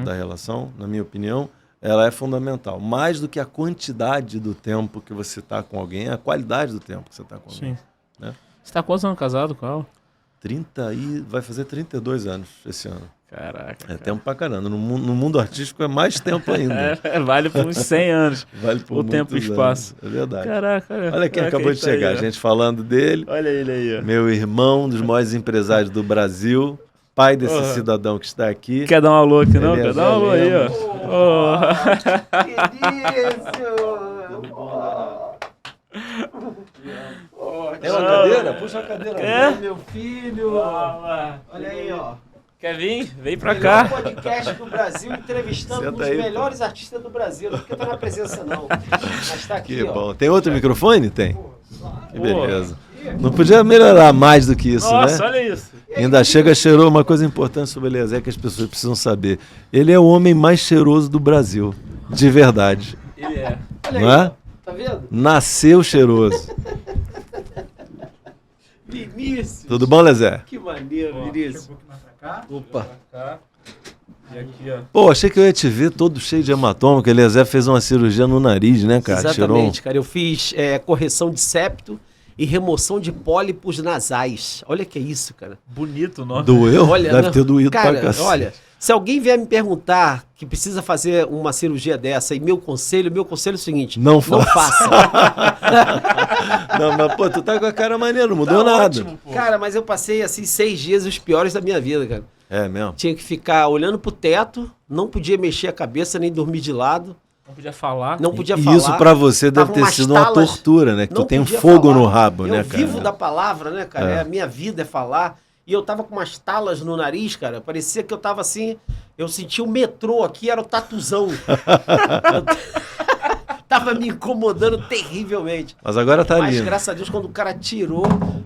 da relação, na minha opinião, ela é fundamental. Mais do que a quantidade do tempo que você está com alguém, é a qualidade do tempo que você está com alguém. Né? Você está quantos anos casado com ela? Vai fazer 32 anos esse ano. Caraca. Tempo pra caramba. No mundo artístico é mais tempo ainda. Vale por uns 100 anos. Vale por o tempo e espaço. É verdade. Caraca. Olha quem acabou de chegar. Aí, a gente falando dele. Olha ele aí. Meu irmão, um dos maiores empresários do Brasil. Pai desse cidadão que está aqui. Quer dar um alô aqui, não? Quer dar um alô aí, ó. Tem uma cadeira? Puxa a cadeira. Meu filho. Olha aí, ó. Quer vir? Vem pra cá. Podcast do Brasil, entrevistando os melhores artistas do Brasil. Não porque tá na presença, não. Mas tá aqui, que bom. Tem outro microfone? Tem. Que beleza. Não podia melhorar mais do que isso, né? Nossa, olha isso. Ainda cheirou uma coisa importante sobre o Eliezer que as pessoas precisam saber. Ele é o homem mais cheiroso do Brasil. De verdade. Ele é. Não é? Tá vendo? Nasceu cheiroso. Vinícius. Tudo bom, Lezé? Que maneiro, Vinícius. Opa. E aqui, ó. Pô, achei que eu ia te ver todo cheio de hematoma, que o Eliezer fez uma cirurgia no nariz, né, cara? Exatamente, cara. Eu fiz correção de septo e remoção de pólipos nasais. Olha que é isso, cara. Bonito o nome. Doeu? Olha, Deve ter doído cara, pra cacete. Olha, Se alguém vier me perguntar que precisa fazer uma cirurgia dessa e meu conselho é o seguinte: Não faça. Não, mas pô, tu tá com a cara maneira, não mudou nada. Ótimo, pô. Cara, mas eu passei assim 6 dias os piores da minha vida, cara. É mesmo? Tinha que ficar olhando pro teto, não podia mexer a cabeça nem dormir de lado, Não podia falar. não podia E falar. isso pra você deve Tava ter umas sido uma talas, tortura, né? Que tu não tem um podia fogo falar. no rabo, né, Eu cara? vivo da palavra, né, cara? É. A minha vida é falar. E eu tava com umas talas no nariz, cara. Parecia que eu tava assim... Eu sentia o metrô aqui, era o tatuzão. Tava me incomodando terrivelmente. Mas agora tá Mas, lindo. graças a Deus, quando o cara tirou...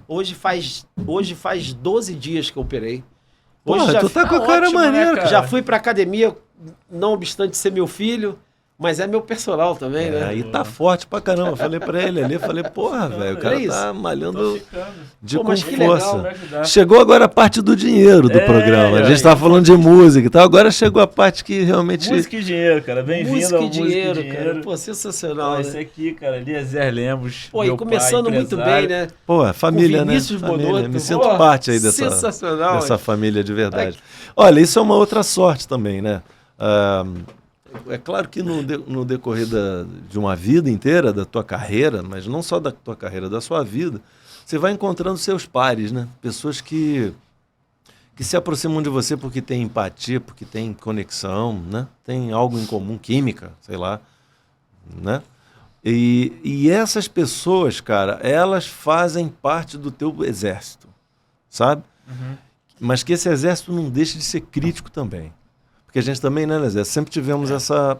Hoje faz 12 dias que eu operei. Hoje Porra, tu tá com a cara ótimo, né, maneira, cara? cara. já fui pra academia, não obstante ser meu filho, mas é meu personal também, né? Aí tá forte pra caramba. Eu falei pra ele ali, falei, porra, velho, o cara é isso. tá Tô malhando ficando. de Pô, com mas que força. legal, Pra ajudar. Chegou agora a parte do dinheiro do programa. A gente tava falando de música e tal. Agora chegou a parte que realmente... Música e dinheiro, cara. Bem-vindo Música ao e Música dinheiro, e Dinheiro. cara. Pô, sensacional, Pô, esse né? aqui, cara, Eliezer Lemos. Pô, e meu começando pai, muito empresário. bem, né? Pô, é família, Com né? Vinícius Família. Bonotto. Me sinto Pô, parte aí sensacional, dessa hein? família de verdade. Olha, isso é uma outra sorte também, né? É claro que no decorrer de uma vida inteira, da tua carreira, mas não só da tua carreira, da sua vida, você vai encontrando seus pares, né? Pessoas que se aproximam de você porque tem empatia, porque tem conexão, né? Tem algo em comum, química, sei lá, né? E essas pessoas, cara, elas fazem parte do teu exército, sabe? Mas que esse exército não deixe de ser crítico também. Porque a gente também, né, exército, sempre tivemos essa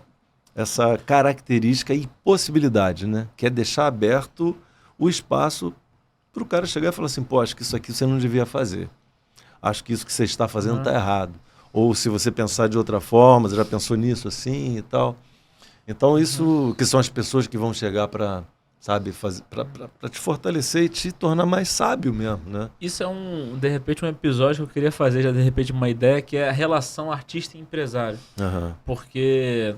característica e possibilidade, né? Que é deixar aberto o espaço para o cara chegar e falar assim, pô, acho que isso aqui você não devia fazer. Acho que isso que você está fazendo está errado. Ou se você pensar de outra forma, você já pensou nisso assim e tal. Então isso que são as pessoas que vão chegar para, sabe, para te fortalecer e te tornar mais sábio mesmo, né? Isso é de repente, um episódio que eu queria fazer, já de repente uma ideia, que é a relação artista e empresário. Aham. Porque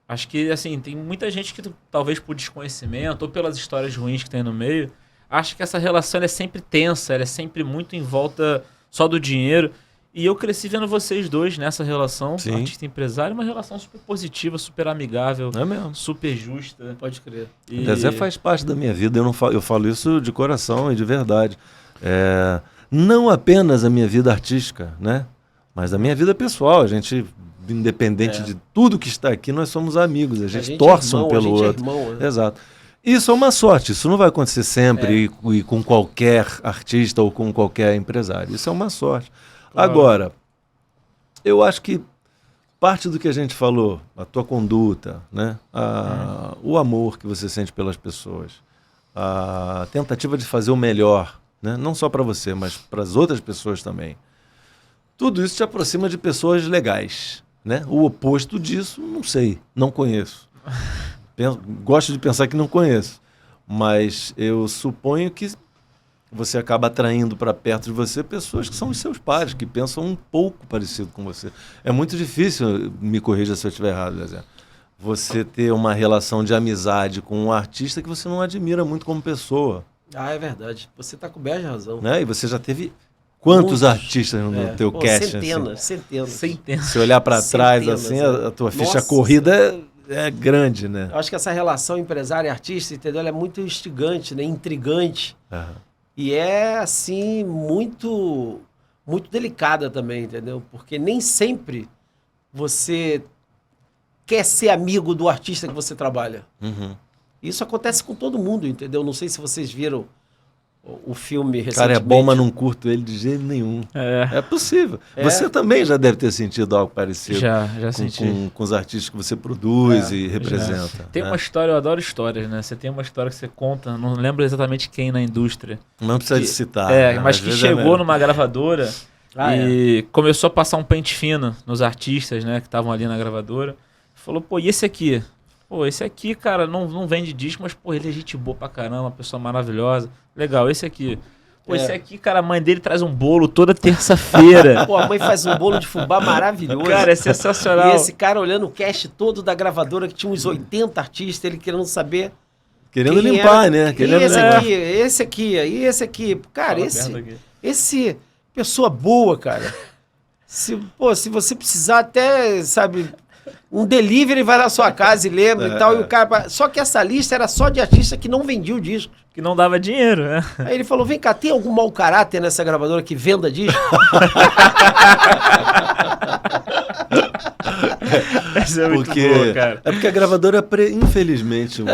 acho que, assim, tem muita gente que talvez por desconhecimento ou pelas histórias ruins que tem no meio, acha que essa relação ela é sempre tensa, ela é sempre muito em volta só do dinheiro. E eu cresci vendo vocês dois nessa relação, Sim. artista e empresário, uma relação super positiva, super amigável, É mesmo. super justa. Pode crer. E... Zezé faz parte da minha vida, eu falo isso de coração e de verdade. Não apenas a minha vida artística, né? Mas a minha vida pessoal. A gente, independente de tudo que está aqui, nós somos amigos, a gente torce um pelo outro. Irmão, né? Exato. Isso é uma sorte, isso não vai acontecer sempre e com qualquer artista ou com qualquer empresário. Isso é uma sorte. Claro. Agora, eu acho que parte do que a gente falou, a tua conduta, né? O amor que você sente pelas pessoas, a tentativa de fazer o melhor, né? Não só para você, mas para as outras pessoas também. Tudo isso te aproxima de pessoas legais, né? O oposto disso, não sei, não conheço. Gosto de pensar que não conheço, mas eu suponho que você acaba atraindo para perto de você pessoas que são os seus pares, que pensam um pouco parecido com você. É muito difícil, me corrija se eu estiver errado, Zezé, você ter uma relação de amizade com um artista que você não admira muito como pessoa. Ah, é verdade. Você tá coberto de razão. Né? E você já teve quantos Muitos. artistas no teu cast? Centenas. Centenas. Se olhar para trás, Centenas, assim, né? a tua ficha Nossa corrida é grande, né? Eu acho que essa relação empresário e artista, entendeu? Ela é muito instigante, né? Intrigante. E é, assim, muito, muito delicada também, entendeu? Porque nem sempre você quer ser amigo do artista que você trabalha. Uhum. Isso acontece com todo mundo, entendeu? Não sei se vocês viram o filme recentemente. Cara, é bom, mas não curto ele de jeito nenhum. É possível. Você também já deve ter sentido algo parecido. Já senti. Com os artistas que você produz e representa. Tem uma história, eu adoro histórias, né? Você tem uma história que você conta, não lembro exatamente quem na indústria. Não precisa de citar. Mas Às que vezes chegou numa gravadora Ah, e começou a passar um pente fino nos artistas, né? Que estavam ali na gravadora. Falou, pô, e esse aqui? Pô, esse aqui, cara, não vende disco, mas, pô, ele é gente boa pra caramba, uma pessoa maravilhosa. Legal, esse aqui. Pô, esse aqui, cara, a mãe dele traz um bolo toda terça-feira. Pô, a mãe faz um bolo de fubá maravilhoso. Cara, é sensacional. E esse cara olhando o cast todo da gravadora, que tinha uns 80 artistas, ele querendo saber... Querendo quem limpar, era. né? Querendo E esse limpar. aqui, esse aqui, e esse aqui. Cara, Fala perto aqui. esse pessoa boa, cara. Se você precisar até, sabe, um delivery vai na sua casa e lembra e tal. E o cara... Só que essa lista era só de artista que não vendia o disco. Que não dava dinheiro, né? Aí ele falou, vem cá, tem algum mau caráter nessa gravadora que venda disco? Isso é muito boa, cara. É porque a gravadora, infelizmente, o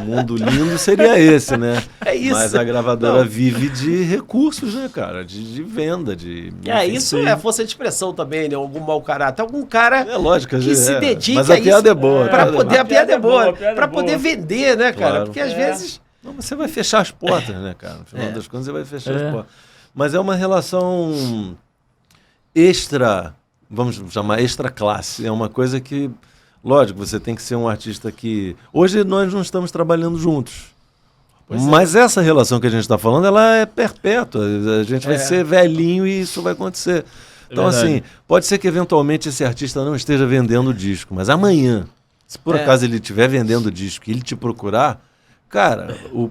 mundo lindo seria esse, né? É isso. Mas a gravadora vive de recursos, né, cara? De venda, Isso é força de expressão também, né? Algum mau caráter. Algum cara lógico, que se dedica mas a piada é boa. A piada é boa. Pra poder vender, né, cara? Claro. Porque às vezes... Não, você vai fechar as portas, né, cara? No final das contas, você vai fechar as portas. Mas é uma relação extra, vamos chamar extra classe. É uma coisa que, lógico, você tem que ser um artista que... Hoje nós não estamos trabalhando juntos. Mas essa relação que a gente está falando, ela é perpétua. A gente vai ser velhinho e isso vai acontecer. Então, assim, pode ser que eventualmente esse artista não esteja vendendo disco, mas amanhã, se por acaso ele estiver vendendo disco e ele te procurar, cara, o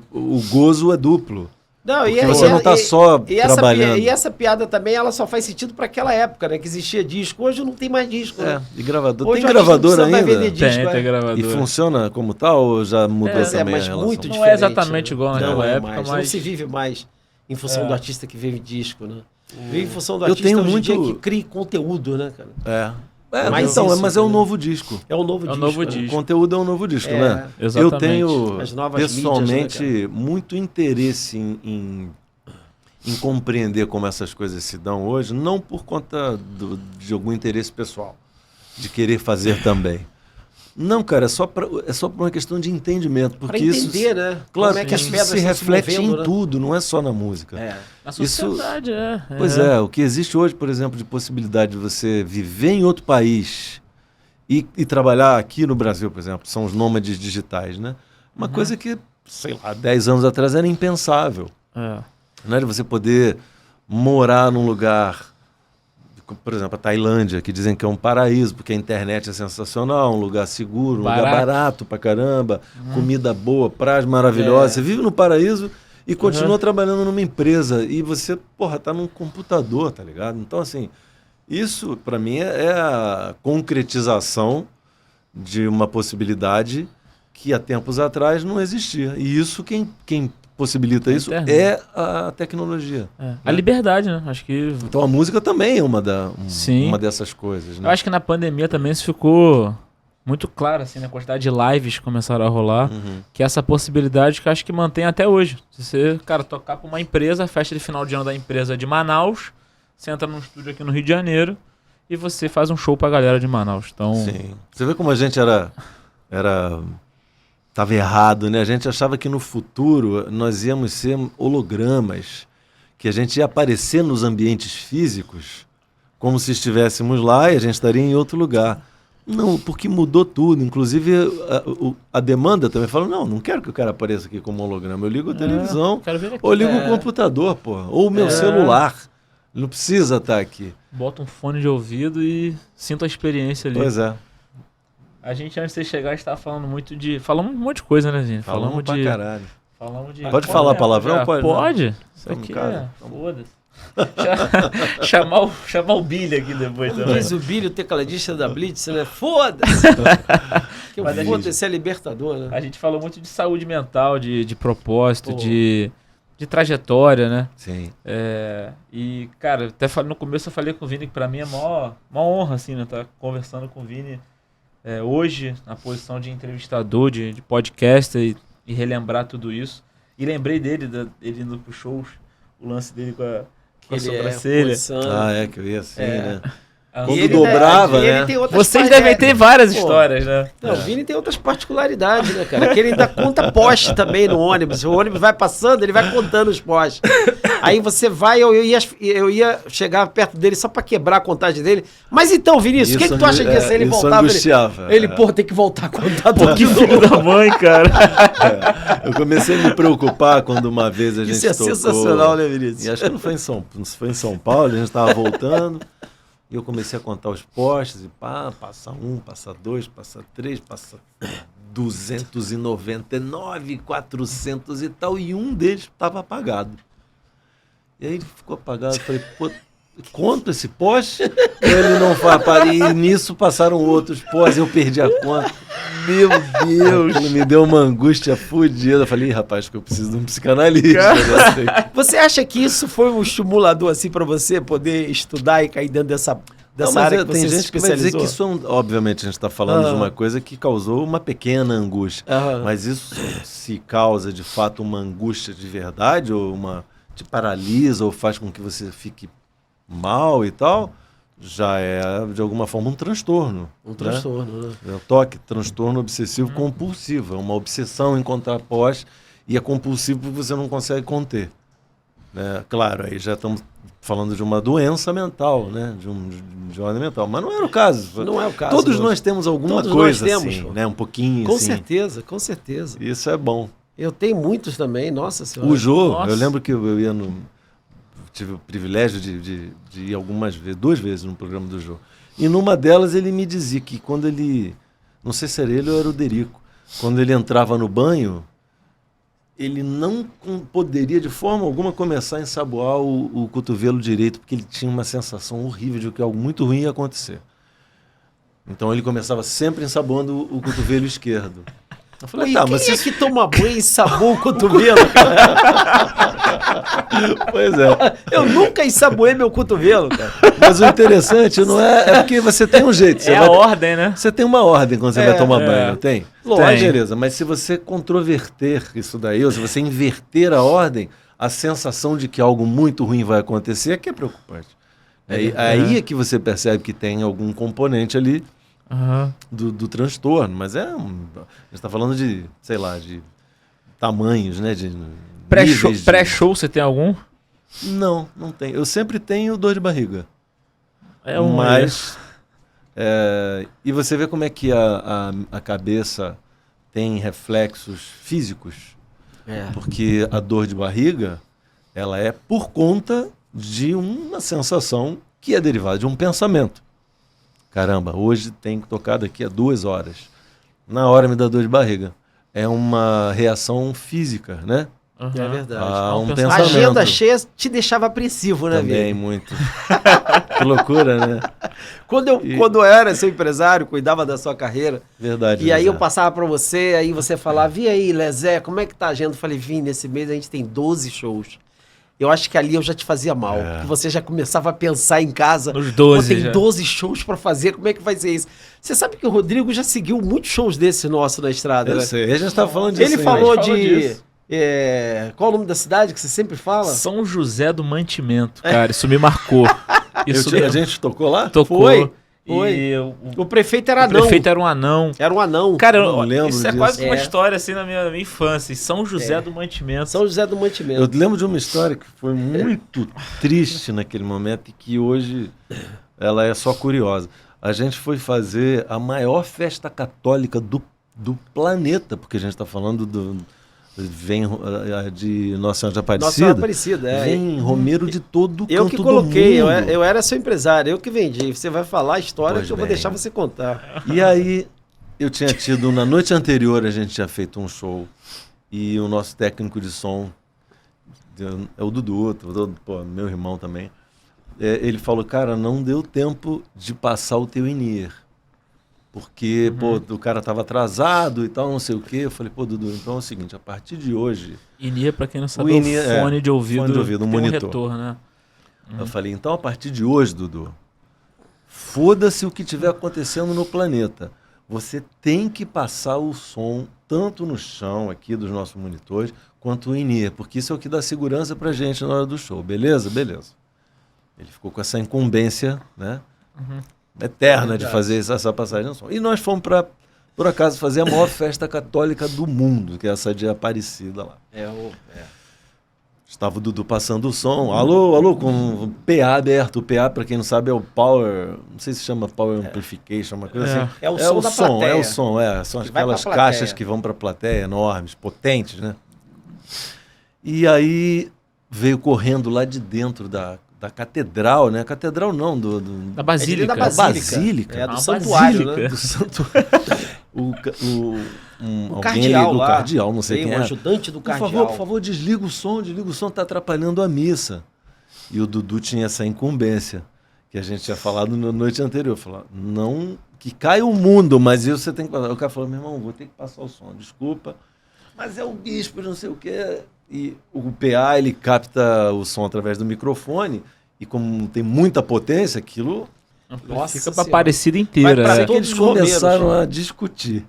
gozo é duplo. Não, porque você não está só trabalhando. E essa piada também, ela só faz sentido para aquela época, né? Que existia disco. Hoje não tem mais disco. Né? E gravador. Hoje tem gravador ainda? Vai vender disco, tem gravador. E funciona como tal ou já mudou também mas a relação? muito Não é exatamente igual né? naquela época, mais. mas... Não se vive mais em função do artista que vive disco, né? Vive em função do artista hoje em dia que cria conteúdo, né, cara? Mas é um novo disco. É um novo disco. O conteúdo é um novo disco, né? Exatamente. Eu tenho, as novas pessoalmente, mídias, né, muito interesse em compreender como essas coisas se dão hoje, não por conta de algum interesse pessoal, de querer fazer também. Não, cara, é só por uma questão de entendimento. Porque pra entender, isso, né? Claro, como é que as isso pedras se estão reflete movendo, em né? tudo, não é só na música. Na sociedade, Pois é, o que existe hoje, por exemplo, de possibilidade de você viver em outro país e trabalhar aqui no Brasil, por exemplo, são os nômades digitais, né? Uma coisa que, sei lá, 10 anos atrás era impensável. Não era você poder morar num lugar, por exemplo, a Tailândia, que dizem que é um paraíso, porque a internet é sensacional, um lugar seguro, um lugar barato pra caramba, comida boa, praias maravilhosas. Você vive no paraíso e continua trabalhando numa empresa. E você, tá num computador, tá ligado? Então, assim, isso, pra mim, é a concretização de uma possibilidade que há tempos atrás não existia. E isso, quem possibilita isso é a tecnologia. A liberdade, né? Acho que... Então a música também é uma dessas coisas. Né? Eu acho que na pandemia também isso ficou muito claro, assim, né? A quantidade de lives que começaram a rolar, que é essa possibilidade que eu acho que mantém até hoje. Se você, cara, tocar para uma empresa, a festa de final de ano da empresa de Manaus, você entra num estúdio aqui no Rio de Janeiro e você faz um show pra galera de Manaus. Então... Sim. Você vê como a gente estava errado, né? A gente achava que no futuro nós íamos ser hologramas, que a gente ia aparecer nos ambientes físicos como se estivéssemos lá e a gente estaria em outro lugar. Não, porque mudou tudo. Inclusive a demanda também fala, não quero que o cara apareça aqui como holograma. Eu ligo a televisão ou ligo o computador, ou o meu celular. Não precisa estar aqui. Bota um fone de ouvido e sinta a experiência ali. Pois é. A gente, antes de você chegar, estava falando muito de... Falamos um monte de coisa, né, gente? Falamos pra caralho. Falamos de... Pode falar palavrão? Pode. Isso aqui foda-se. chamar o Billy aqui depois também. Diz o Billy, o tecladista da Blitz, né? Foda-se! Que foda-se é libertador, né? A gente falou muito de saúde mental, de propósito, de trajetória, né? Sim. E, cara, até no começo eu falei com o Vini que pra mim é uma honra, assim, né? Estar conversando com o Vini hoje, na posição de entrevistador, de podcaster e relembrar tudo isso. E lembrei dele, ele indo pro shows, o lance dele com a sobrancelha. Que eu ia assim, né? Quando dobrava, né? Vocês devem ter várias histórias, né? Não, o Vini tem outras particularidades, né, cara? Que ele ainda conta poste também no ônibus. O ônibus vai passando, ele vai contando os postes. Aí você vai, eu ia chegar perto dele só pra quebrar a contagem dele. Mas então, Vinícius, o que tu acha disso? Ele voltava. Ele tem que voltar a contar tudo. Que filho da mãe, cara. Eu comecei a me preocupar quando uma vez a gente tocou. Isso é sensacional, né, Vinícius? E acho que não foi em São Paulo, a gente tava voltando. E eu comecei a contar os postes e passa 1, passa 2, passa 3, passa 299, 400 e tal, e um deles estava apagado. E aí ele ficou apagado, eu falei, conto esse pós, ele não faz. E nisso passaram outros pós, eu perdi a conta. Meu Deus! Ele me deu uma angústia fodida. Eu falei, rapaz, que eu preciso de um psicanalista. Você acha que isso foi um estimulador assim para você poder estudar e cair dentro dessa área que você tem se gente que vai dizer especializou? que isso, obviamente, a gente está falando de uma coisa que causou uma pequena angústia. Mas isso se causa, de fato, uma angústia de verdade, ou te paralisa, ou faz com que você fique mal e tal, já é, de alguma forma, um transtorno. Um transtorno, né? É o TOC, transtorno obsessivo compulsivo. É uma obsessão em contrapós e é compulsivo porque você não consegue conter. Né? Claro, aí já estamos falando de uma doença mental, né? De ordem mental. Mas não era o caso. Não é o caso. Todos nós temos alguma coisa assim, né? Um pouquinho com assim. certeza, com certeza. Isso é bom. Eu tenho muitos também, nossa senhora. O Jô, Nossa. eu lembro que eu ia tive o privilégio de ir algumas vezes, 2 vezes no programa do Jô. E numa delas ele me dizia que quando ele, não sei se era ele ou era o Derico, quando ele entrava no banho, ele não poderia de forma alguma começar a ensaboar o cotovelo direito, porque ele tinha uma sensação horrível de que algo muito ruim ia acontecer. Então ele começava sempre ensaboando o cotovelo esquerdo. Eu falei, Quem é que toma banho e ensaboa o cotovelo, cara? Pois é. Eu nunca ensaboei meu cotovelo, cara. Mas o interessante não é porque você tem um jeito. Você É a ordem, né? Você tem uma ordem quando você vai tomar banho, não tem? Lógico. Beleza, mas se você controverter isso daí, ou se você inverter a ordem, a sensação de que algo muito ruim vai acontecer é que é preocupante. Aí é que você percebe que tem algum componente ali do transtorno. Mas a gente está falando de, sei lá, de tamanhos, né? De Pré-show você tem algum? Não tem. Eu sempre tenho dor de barriga. Mas e você vê como é que a cabeça tem reflexos físicos. Porque a dor de barriga, ela é por conta de uma sensação que é derivada de um pensamento. Caramba, hoje tem que tocar daqui a 2 horas. Na hora me dá dor de barriga. É uma reação física, né? É verdade. Um A pensamento. agenda cheia te deixava apreensivo, né, Também, Vini? muito. Que loucura, né? Quando eu era seu empresário, cuidava da sua carreira, Verdade. e aí eu Zé. passava pra você, aí você falava, e aí, Lezé, como é que tá a agenda? Eu falei, Vini, nesse mês a gente tem 12 shows. Eu acho que ali eu já te fazia mal, que você já começava a pensar em casa. Nos 12 Pô, tem já. 12 shows pra fazer, como é que vai ser isso? Você sabe que o Rodrigo já seguiu muitos shows desse nosso na estrada, Eu né? sei, a gente estava falando disso. Ele aí, falou né? de... qual o nome da cidade que você sempre fala? São José do Mantimento, cara. Isso me marcou. Isso A gente tocou lá? tocou. Foi. E O prefeito era o anão. prefeito era um anão. Era um anão. Cara, Não lembro isso é disso. quase uma É. história assim na minha infância. São José do Mantimento. São José do Mantimento. Eu lembro de uma história que foi muito triste naquele momento e que hoje ela é só curiosa. A gente foi fazer a maior festa católica do planeta, porque a gente está falando vem de Nossa Senhora de Aparecida. Nossa Senhora Aparecida, é. Vem romeiro de todo Eu canto que coloquei, do mundo. eu era seu empresário, eu que vendi. Você vai falar a história Pois que eu vou bem. deixar você contar. E aí, eu tinha tido, na noite anterior, a gente tinha feito um show e o nosso técnico de som, é o Dudu, meu irmão também, ele falou, cara, não deu tempo de passar o teu in-ear. Porque, o cara tava atrasado e tal, não sei o quê. Eu falei, Dudu, então é o seguinte, a partir de hoje... In-ear, pra quem não sabe, O é in-ear, fone de ouvido. fone de ouvido, um tem monitor. retorno, né? Eu falei, então a partir de hoje, Dudu, foda-se o que estiver acontecendo no planeta. Você tem que passar o som tanto no chão aqui dos nossos monitores, quanto o in-ear, porque isso é o que dá segurança pra gente na hora do show. Beleza? Beleza. Ele ficou com essa incumbência, né? Eterna de fazer essa passagem no som. E nós fomos para, por acaso, fazer a maior festa católica do mundo, que é essa de Aparecida lá. Estava o Dudu passando o som. Alô, com o PA aberto. O PA, para quem não sabe, é o Power... Não sei se chama Power Amplification, uma coisa assim. É o som da plateia. É o som. São Que vai aquelas pra plateia. caixas que vão para a plateia, enormes, potentes, né? E aí veio correndo lá de dentro da catedral, né? Catedral não, Da Basílica. da Basílica. É do Uma santuário, basílica. né? do santuário. O Alguém cardeal ali do lá. cardeal, não sei Tem quem um é. ajudante do Por cardeal. favor, desliga o som, tá atrapalhando a missa. E o Dudu tinha essa incumbência, que a gente tinha falado na noite anterior. Falar, não que caia o mundo, mas isso você tem que passar. O cara falou, meu irmão, vou ter que passar o som, desculpa. Mas é o bispo, não sei o quê. E o PA, ele capta o som através do microfone, e como tem muita potência, aquilo... Nossa, fica pra Aparecida inteira. Vai pra que eles começaram a discutir.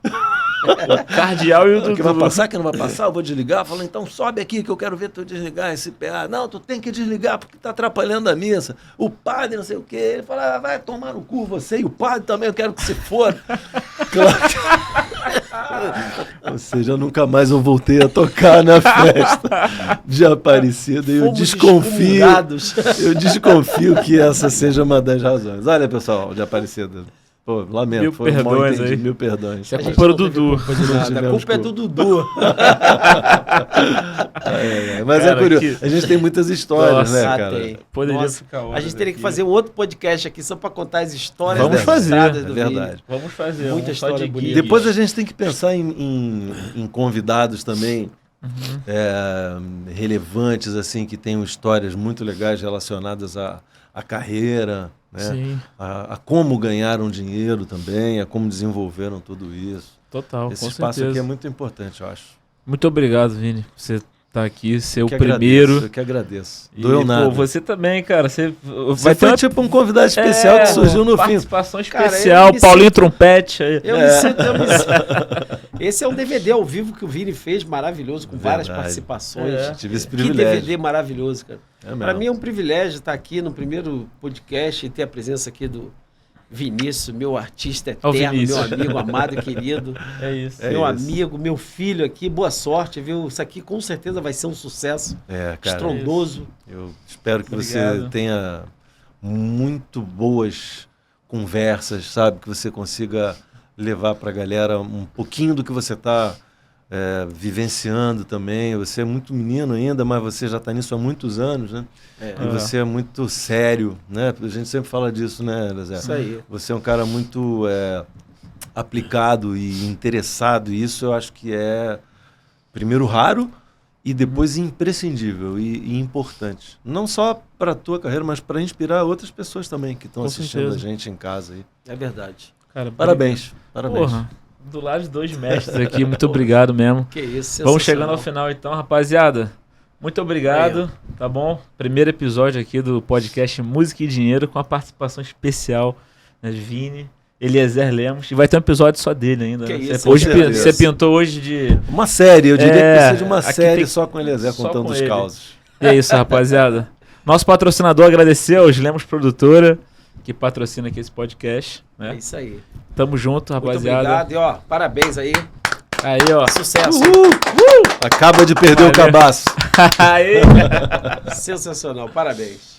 O cardeal e o Dudu. Que vai passar, que não vai passar, eu vou desligar. Falando, então sobe aqui que eu quero ver tu desligar esse PA. Não, tu tem que desligar porque tá atrapalhando a missa. O padre, não sei o quê. Ele fala, vai tomar no cu você e o padre também, eu quero que você foda. Claro. Ou seja, nunca mais eu voltei a tocar na festa de Aparecida. E eu desconfio que essa seja uma das razões. Olha, pessoal, de Aparecida. Pô, lamento, mil foi perdões mal entendido, aí. 1000 perdões. Isso é culpa do Dudu. A culpa é do Dudu. Mas Cara, é curioso. A gente tem muitas histórias, né, cara? Tem. Poderia Nossa, ficar horas a gente teria que aqui. fazer um outro podcast aqui só para contar as histórias. Vamos das fazer, estradas é do verdade. Vini. Vamos fazer. Muita um só história de bonita. guia. Depois a gente tem que pensar em convidados também relevantes, assim, que tenham histórias muito legais relacionadas à carreira, né? Sim, A como ganharam dinheiro também, a como desenvolveram tudo isso. total, Esse com espaço certeza. aqui é muito importante, eu acho. Muito obrigado, Vini, por você estar aqui, ser o Que primeiro. agradeço, eu que agradeço. E, Doeu nada. pô, você também, cara. Você Você vai ter foi uma tipo um convidado especial que surgiu no fim. participação Cara, especial, eu me Paulinho sinto- Trompete. Aí. Eu me sinto. Esse é um DVD ao vivo que o Vini fez, maravilhoso, com várias Verdade. participações. É. Tive esse Que privilégio. DVD maravilhoso, cara. É Para mim é um privilégio estar aqui no primeiro podcast e ter a presença aqui do Vinícius, meu artista Ó, o eterno, meu Vinícius. amigo amado e querido, É isso. É meu isso. amigo, meu filho aqui. Boa sorte, viu? Isso aqui com certeza vai ser um sucesso É, cara. estrondoso. Eu espero que você Obrigado. tenha muito boas conversas, sabe? Que você consiga levar para a galera um pouquinho do que você está vivenciando também. Você é muito menino ainda, mas você já está nisso há muitos anos, né? E você é muito sério, né? A gente sempre fala disso, né, Zé? Isso aí. Você é um cara muito aplicado e interessado, e isso eu acho que é, primeiro, raro e depois imprescindível e importante. Não só para a tua carreira, mas para inspirar outras pessoas também que estão Com assistindo certeza. a gente em casa aí. É verdade. Cara, Parabéns, parabéns. Porra, do lado de dois mestres aqui, muito obrigado mesmo. Que isso, Vamos sensacional. chegando ao final então, rapaziada. Muito obrigado, tá bom? Primeiro episódio aqui do podcast Música e Dinheiro com a participação especial, né, de Vini, Eliezer Lemos. E vai ter um episódio só dele ainda. Que né? isso, Hoje com certeza. você pintou hoje de... Uma série, eu diria que precisa de uma aqui série tem- só com o Eliezer só contando com os ele. causos. E é isso, rapaziada. Nosso patrocinador agradecer aos Lemos Produtora, que patrocina aqui esse podcast. É Né? isso aí. Tamo junto, Muito rapaziada. obrigado e ó, parabéns aí. Aí, ó. Sucesso. Acaba de perder o Valeu. cabaço. Aí. Sensacional, parabéns.